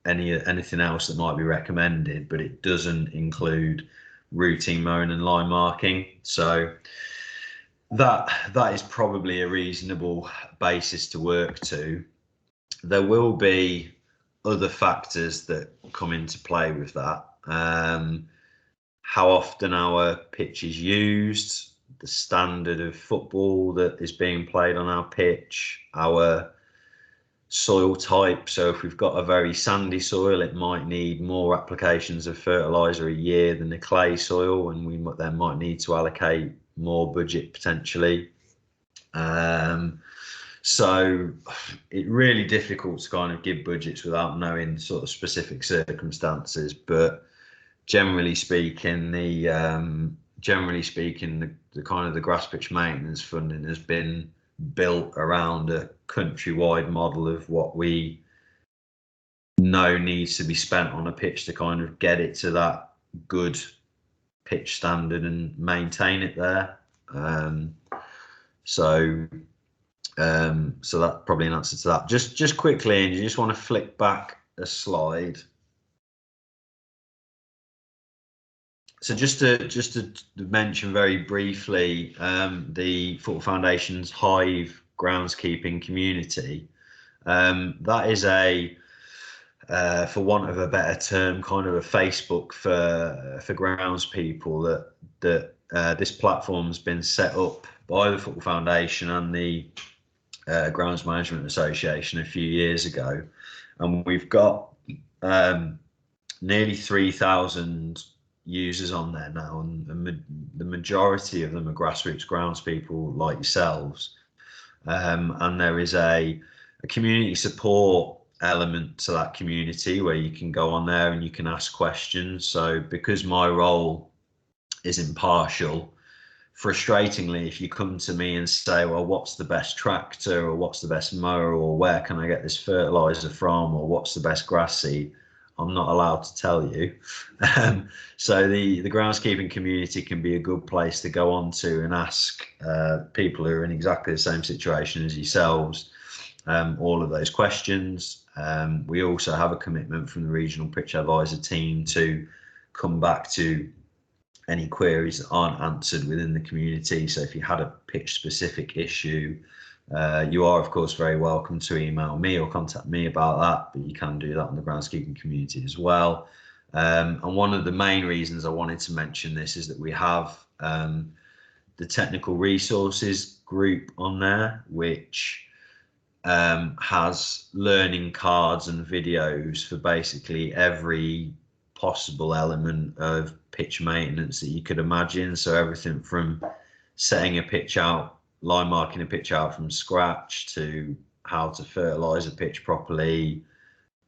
anything else that might be recommended, but it doesn't include routine mowing and line marking. So that is probably a reasonable basis to work to. There will be other factors that come into play with that. How often our pitch is used, the standard of football that is being played on our pitch, our soil type. So if we've got a very sandy soil, it might need more applications of fertilizer a year than a clay soil, and we then might need to allocate more budget potentially. So it's really difficult to kind of give budgets without knowing sort of specific circumstances. But generally speaking, the kind of the grass pitch maintenance funding has been built around a countrywide model of what we know needs to be spent on a pitch to kind of get it to that good pitch standard and maintain it there. So that's probably an answer to that. Just quickly, and you just want to flick back a slide. So just to mention very briefly, the Football Foundation's Hive groundskeeping community. That is for want of a better term, kind of a Facebook for groundspeople. That this platform's been set up by the Football Foundation and the Grounds Management Association a few years ago, and we've got nearly 3,000 users on there now, and the majority of them are grassroots grounds people like yourselves. And there is a community support element to that community where you can go on there and you can ask questions. So because my role is impartial, frustratingly, if you come to me and say, well, what's the best tractor, or what's the best mower, or where can I get this fertilizer from, or what's the best grass seed, I'm not allowed to tell you. So the groundskeeping community can be a good place to go on to and ask people who are in exactly the same situation as yourselves all of those questions. We also have a commitment from the regional pitch advisor team to come back to any queries that aren't answered within the community. So if you had a pitch specific issue, you are of course very welcome to email me or contact me about that, but you can do that on the groundskeeping community as well. And one of the main reasons I wanted to mention this is that we have the technical resources group on there, which has learning cards and videos for basically every possible element of pitch maintenance that you could imagine. So everything from setting a pitch out, line marking a pitch out from scratch, to how to fertilize a pitch properly,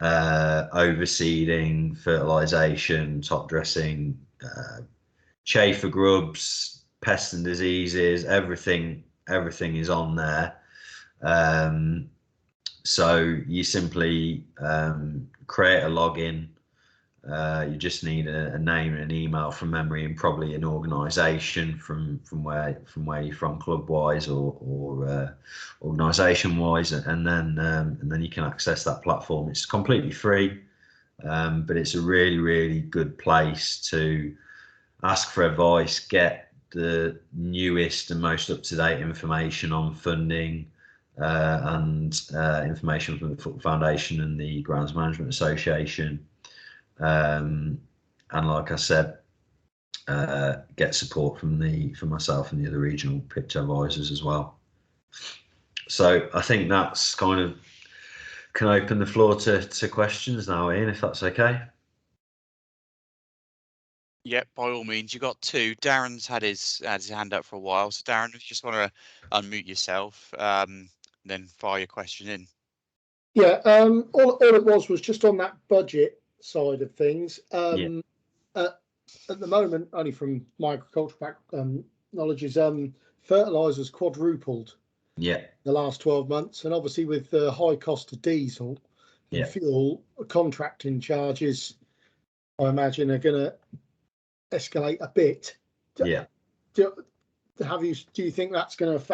overseeding, fertilization, top dressing, chafer grubs, pests and diseases, everything is on there. So you simply create a login. You just need a name and an email from memory, and probably an organisation from where you're from, club wise or organisation wise, and then you can access that platform. It's completely free, but it's a really good place to ask for advice, get the newest and most up-to-date information on funding, and information from the Football Foundation and the Grounds Management Association. And like I said, get support from myself and the other regional pitch advisors as well. So I think that's kind of can open the floor to questions now, Ian, if that's okay. Yeah, by all means. You got two. Darren's had his hand up for a while. So Darren, if you just want to unmute yourself, then fire your question in. Yeah, all it was just on that budget side of things. At the moment, only from my agricultural knowledge, is fertilizers quadrupled the last 12 months, and obviously with the high cost of diesel and fuel, contracting charges, I imagine, are going to escalate a bit. Do you think that's going to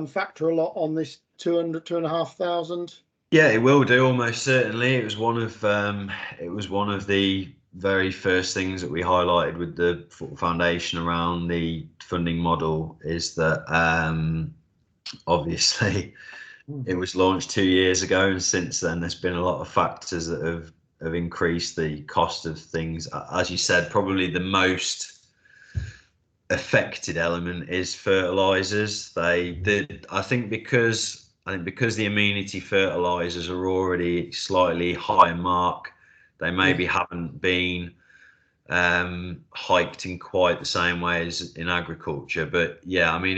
factor a lot on this 2,500? Yeah, it will do, almost certainly. It was one of the very first things that we highlighted with the Football Foundation around the funding model, is that obviously it was launched 2 years ago, and since then there's been a lot of factors that have increased the cost of things. As you said, probably the most affected element is fertilizers. I think because the amenity fertilizers are already slightly higher mark, they maybe haven't been hiked in quite the same way as in agriculture. But yeah, I mean,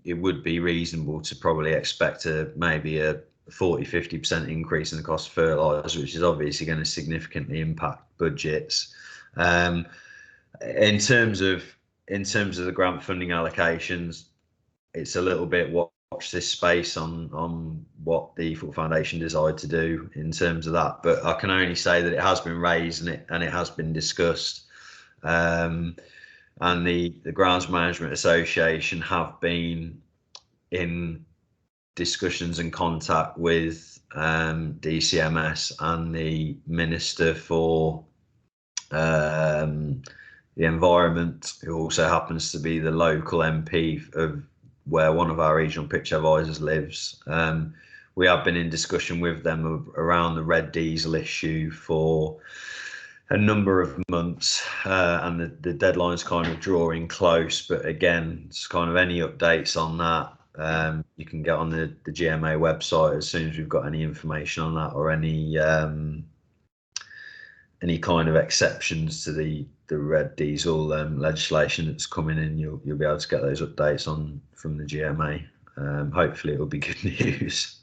it would be reasonable to probably expect maybe a 40-50% increase in the cost of fertilizer, which is obviously going to significantly impact budgets. In terms of the grant funding allocations, it's a little bit watch this space on what the Football Foundation decided to do in terms of that. But I can only say that it has been raised and it has been discussed. And the Grounds Management Association have been in discussions and contact with DCMS and the Minister for the Environment, who also happens to be the local MP of where one of our regional pitch advisors lives. We have been in discussion with them around the red diesel issue for a number of months, and the deadline's kind of drawing close. But again, it's kind of any updates on that, you can get on the GMA website as soon as we've got any information on that, or any kind of exceptions to the red diesel legislation that's coming in, you'll be able to get those updates on from the GMA. Hopefully, it will be good news.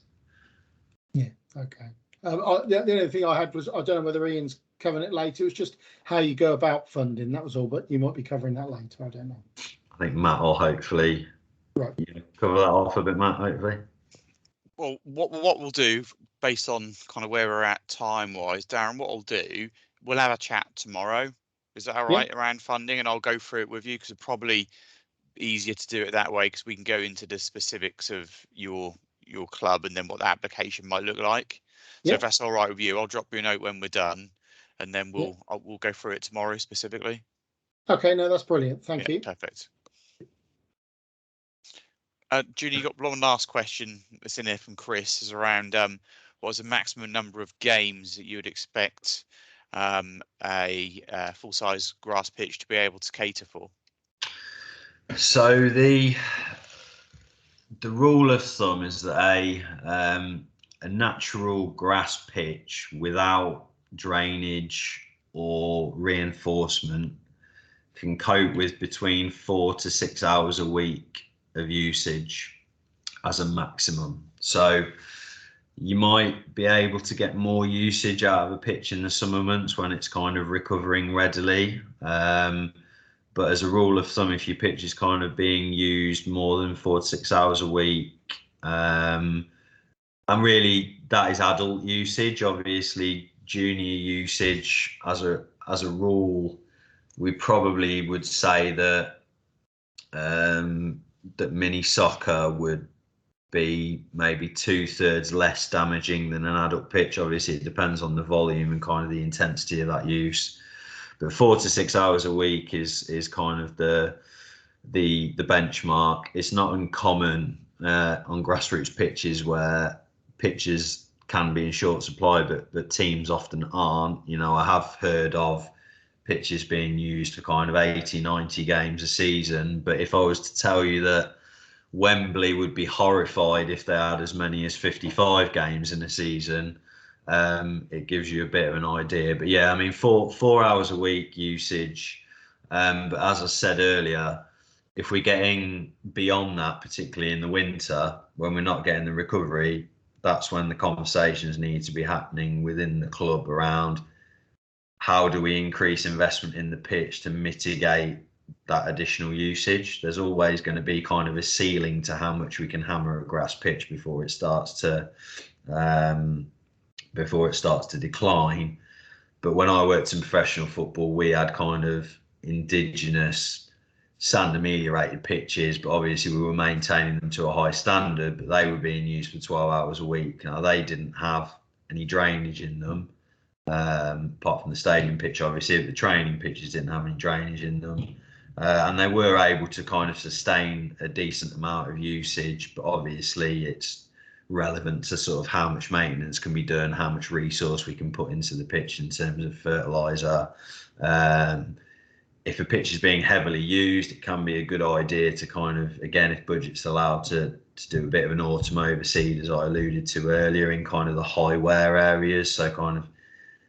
Yeah. Okay. The only thing I had was, I don't know whether Ian's covering it later. It was just how you go about funding. That was all. But you might be covering that later. I don't know. I think Matt will hopefully cover that off a bit, Matt. Hopefully. Well, what we'll do, based on kind of where we're at time-wise, Darren, what I'll do, we'll have a chat tomorrow. Is that all right, around funding? And I'll go through it with you, because it's probably easier to do it that way, because we can go into the specifics of your club and then what the application might look like. So if that's all right with you, I'll drop you a note when we're done, and then we'll go through it tomorrow specifically. Okay, no, that's brilliant. Thank you. Perfect. Julie, you got one last question that's in there from Chris, is around what was the maximum number of games that you would expect a full-size grass pitch to be able to cater for? So the rule of thumb is that a natural grass pitch without drainage or reinforcement can cope with between 4 to 6 hours a week of usage as a maximum. So you might be able to get more usage out of a pitch in the summer months when it's kind of recovering readily. But as a rule of thumb, if your pitch is kind of being used more than 4 to 6 hours a week, and really that is adult usage. Obviously, junior usage as a rule, we probably would say that that mini soccer would be maybe 2/3 less damaging than an adult pitch. Obviously, it depends on the volume and kind of the intensity of that use. But 4 to 6 hours a week is kind of the benchmark. It's not uncommon on grassroots pitches where pitches can be in short supply, but teams often aren't. You know, I have heard of pitches being used for kind of 80, 90 games a season. But if I was to tell you that Wembley would be horrified if they had as many as 55 games in a season, it gives you a bit of an idea. But yeah, I mean, 4 hours a week usage. But as I said earlier, if we're getting beyond that, particularly in the winter, when we're not getting the recovery, that's when the conversations need to be happening within the club around how do we increase investment in the pitch to mitigate that additional usage. There's always going to be kind of a ceiling to how much we can hammer a grass pitch before it starts to decline. But when I worked in professional football, we had kind of indigenous sand ameliorated pitches, but obviously we were maintaining them to a high standard, but they were being used for 12 hours a week. Now, they didn't have any drainage in them, apart from the stadium pitch, obviously. The training pitches didn't have any drainage in them. And they were able to kind of sustain a decent amount of usage, but obviously it's relevant to sort of how much maintenance can be done, how much resource we can put into the pitch in terms of fertilizer. If a pitch is being heavily used, it can be a good idea to kind of, again, if budget's allowed, to do a bit of an autumn overseed, as I alluded to earlier, in kind of the high wear areas. So kind of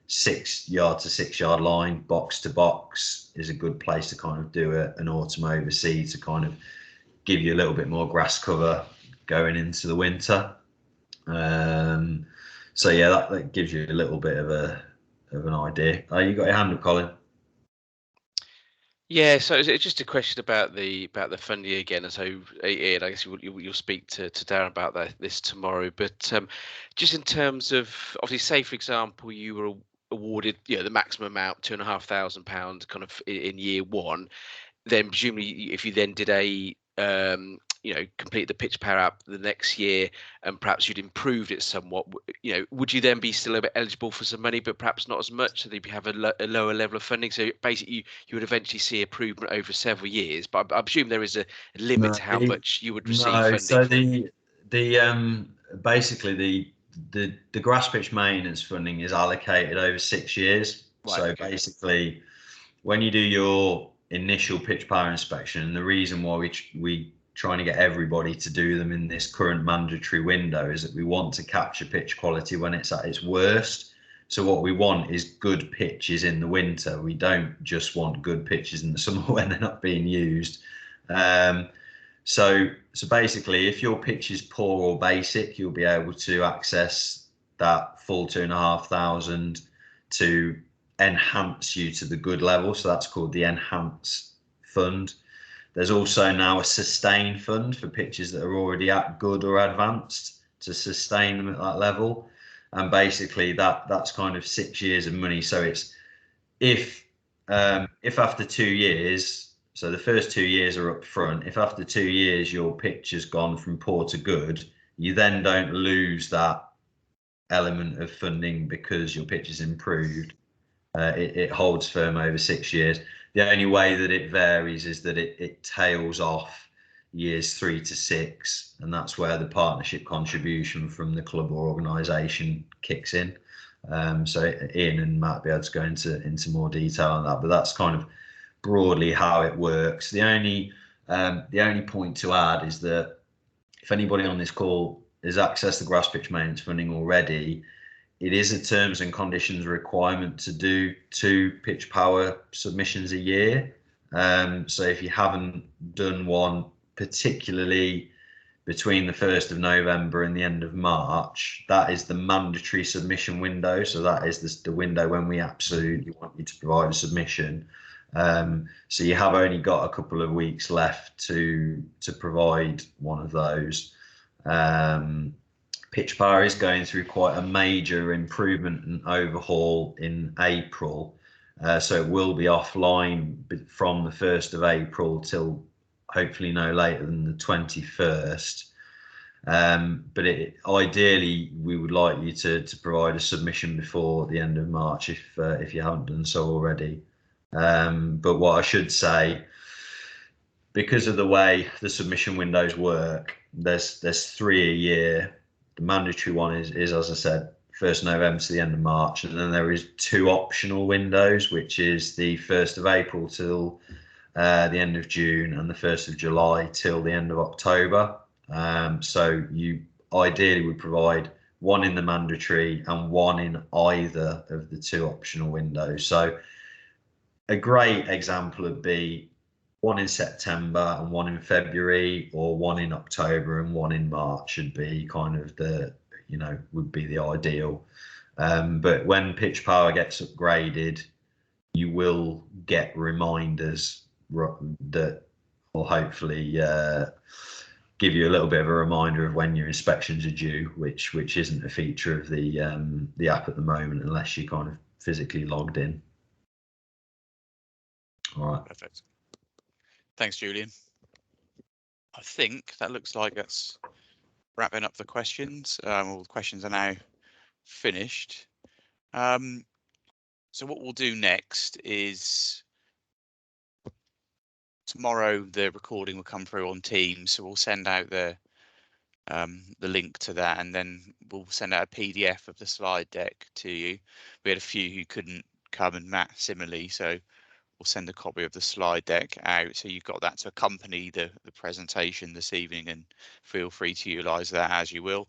6 yard to 6 yard line, box to box, is a good place to kind of do an autumn overseed to kind of give you a little bit more grass cover going into the winter. So yeah, that gives you a little bit of an idea. You got your hand up, Colin? Yeah, so it's just a question about the funding again. And so, Ian, I guess you'll speak to Darren about this tomorrow. But just in terms of, obviously, say for example, you were awarded, the maximum amount, £2,500, kind of in year one. Then presumably, if you then did a complete the pitch power up the next year, and perhaps you'd improved it somewhat, would you then be still a bit eligible for some money, but perhaps not as much, so you'd have a lower level of funding? So basically, you would eventually see improvement over several years, but I presume there is a limit to how much you would receive funding. So basically the grass pitch maintenance funding is allocated over 6 years. Right, so okay. Basically, when you do your initial pitch power inspection, the reason why we trying to get everybody to do them in this current mandatory window is that we want to capture pitch quality when it's at its worst, So what we want is good pitches in the winter. We don't just want good pitches in the summer when they're not being used. So basically, if your pitch is poor or basic, you'll be able to access that full 2,500 to enhance you to the good level. So that's called the Enhance Fund. There's also now a Sustain Fund for pitches that are already at good or advanced, to sustain them at that level. And basically that's kind of 6 years of money. So it's if after 2 years, so the first 2 years are up front, if after 2 years your pitch has gone from poor to good, you then don't lose that element of funding because your pitch is improved. It holds firm over 6 years. The only way that it varies is that it tails off years 3 to 6, and that's where the partnership contribution from the club or organisation kicks in. So Ian and Matt will be able to go into more detail on that, but that's kind of broadly how it works. The only point to add is that if anybody on this call has accessed the grass pitch maintenance funding already, it is a terms and conditions requirement to do 2 pitch power submissions a year. So if you haven't done one, particularly between the 1st of November and the end of March, that is the mandatory submission window. So that is the window when we absolutely want you to provide a submission. So you have only got a couple of weeks left to provide one of those. Pitch power is going through quite a major improvement and overhaul in April. So it will be offline from the 1st of April till hopefully no later than the 21st. But ideally, we would like you to provide a submission before the end of March if you haven't done so already. But what I should say, because of the way the submission windows work, there's 3 a year. The mandatory one is as I said, 1st November to the end of March, and then there is 2 optional windows, which is the 1st of April till the end of June, and the 1st of July till the end of October. So you ideally would provide one in the mandatory and one in either of the 2 optional windows. So a great example would be one in September and one in February, or one in October and one in March should be kind of would be the ideal. But when pitch power gets upgraded, you will get reminders that will hopefully give you a little bit of a reminder of when your inspections are due, which isn't a feature of the app at the moment unless you're kind of physically logged in. All right. Perfect. Thanks, Julien. I think that looks like that's wrapping up the questions. All the questions are now finished. So what we'll do next is tomorrow the recording will come through on Teams, so we'll send out the link to that, and then we'll send out a PDF of the slide deck to you. We had a few who couldn't come, and Matt similarly, so we'll send a copy of the slide deck out, so you've got that to accompany the presentation this evening, and feel free to utilise that as you will.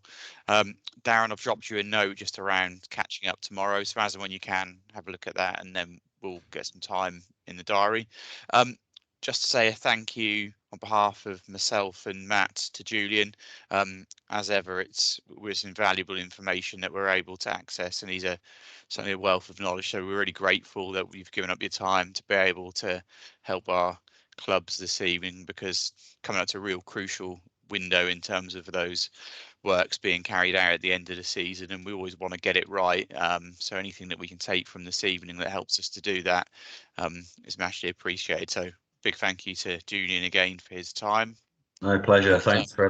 Darren, I've dropped you a note just around catching up tomorrow, so as and when you can, have a look at that, and then we'll get some time in the diary. Just to say a thank you on behalf of myself and Matt to Julien. As ever, it was invaluable information that we're able to access, and he's certainly a wealth of knowledge. So we're really grateful that you've given up your time to be able to help our clubs this evening, because coming up to a real crucial window in terms of those works being carried out at the end of the season, and we always want to get it right. So anything that we can take from this evening that helps us to do that is massively appreciated. So big thank you to Julien again for his time. No, pleasure. Thanks for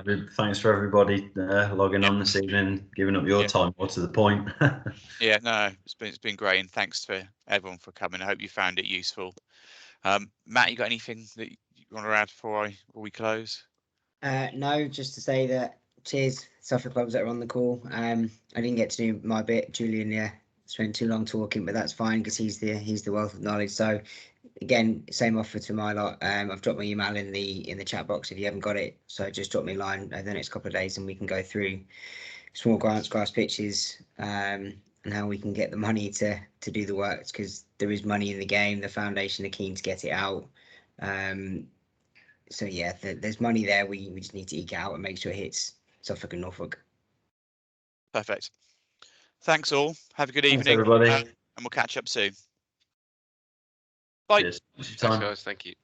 everybody logging on this evening, giving up your time. More to the point. Yeah, no, it's been great, and thanks for everyone for coming. I hope you found it useful. Matt, you got anything that you want to add before we close? No, just to say that cheers, Suffolk clubs that are on the call. I didn't get to do my bit. Julien, spent too long talking, but that's fine because he's the wealth of knowledge. So again, same offer to my lot. I've dropped my email in the chat box if you haven't got it. So just drop me a line over the next couple of days, and we can go through small grants, grass pitches, and and how we can get the money to do the work, because there is money in the game. The foundation are keen to get it out. So yeah, there's money there. We just need to eke it out and make sure it hits Suffolk and Norfolk. Perfect. Thanks all. Have a good Thanks, evening, everybody. and we'll catch up soon. Bye. Cheers. Thanks, guys. Thank you.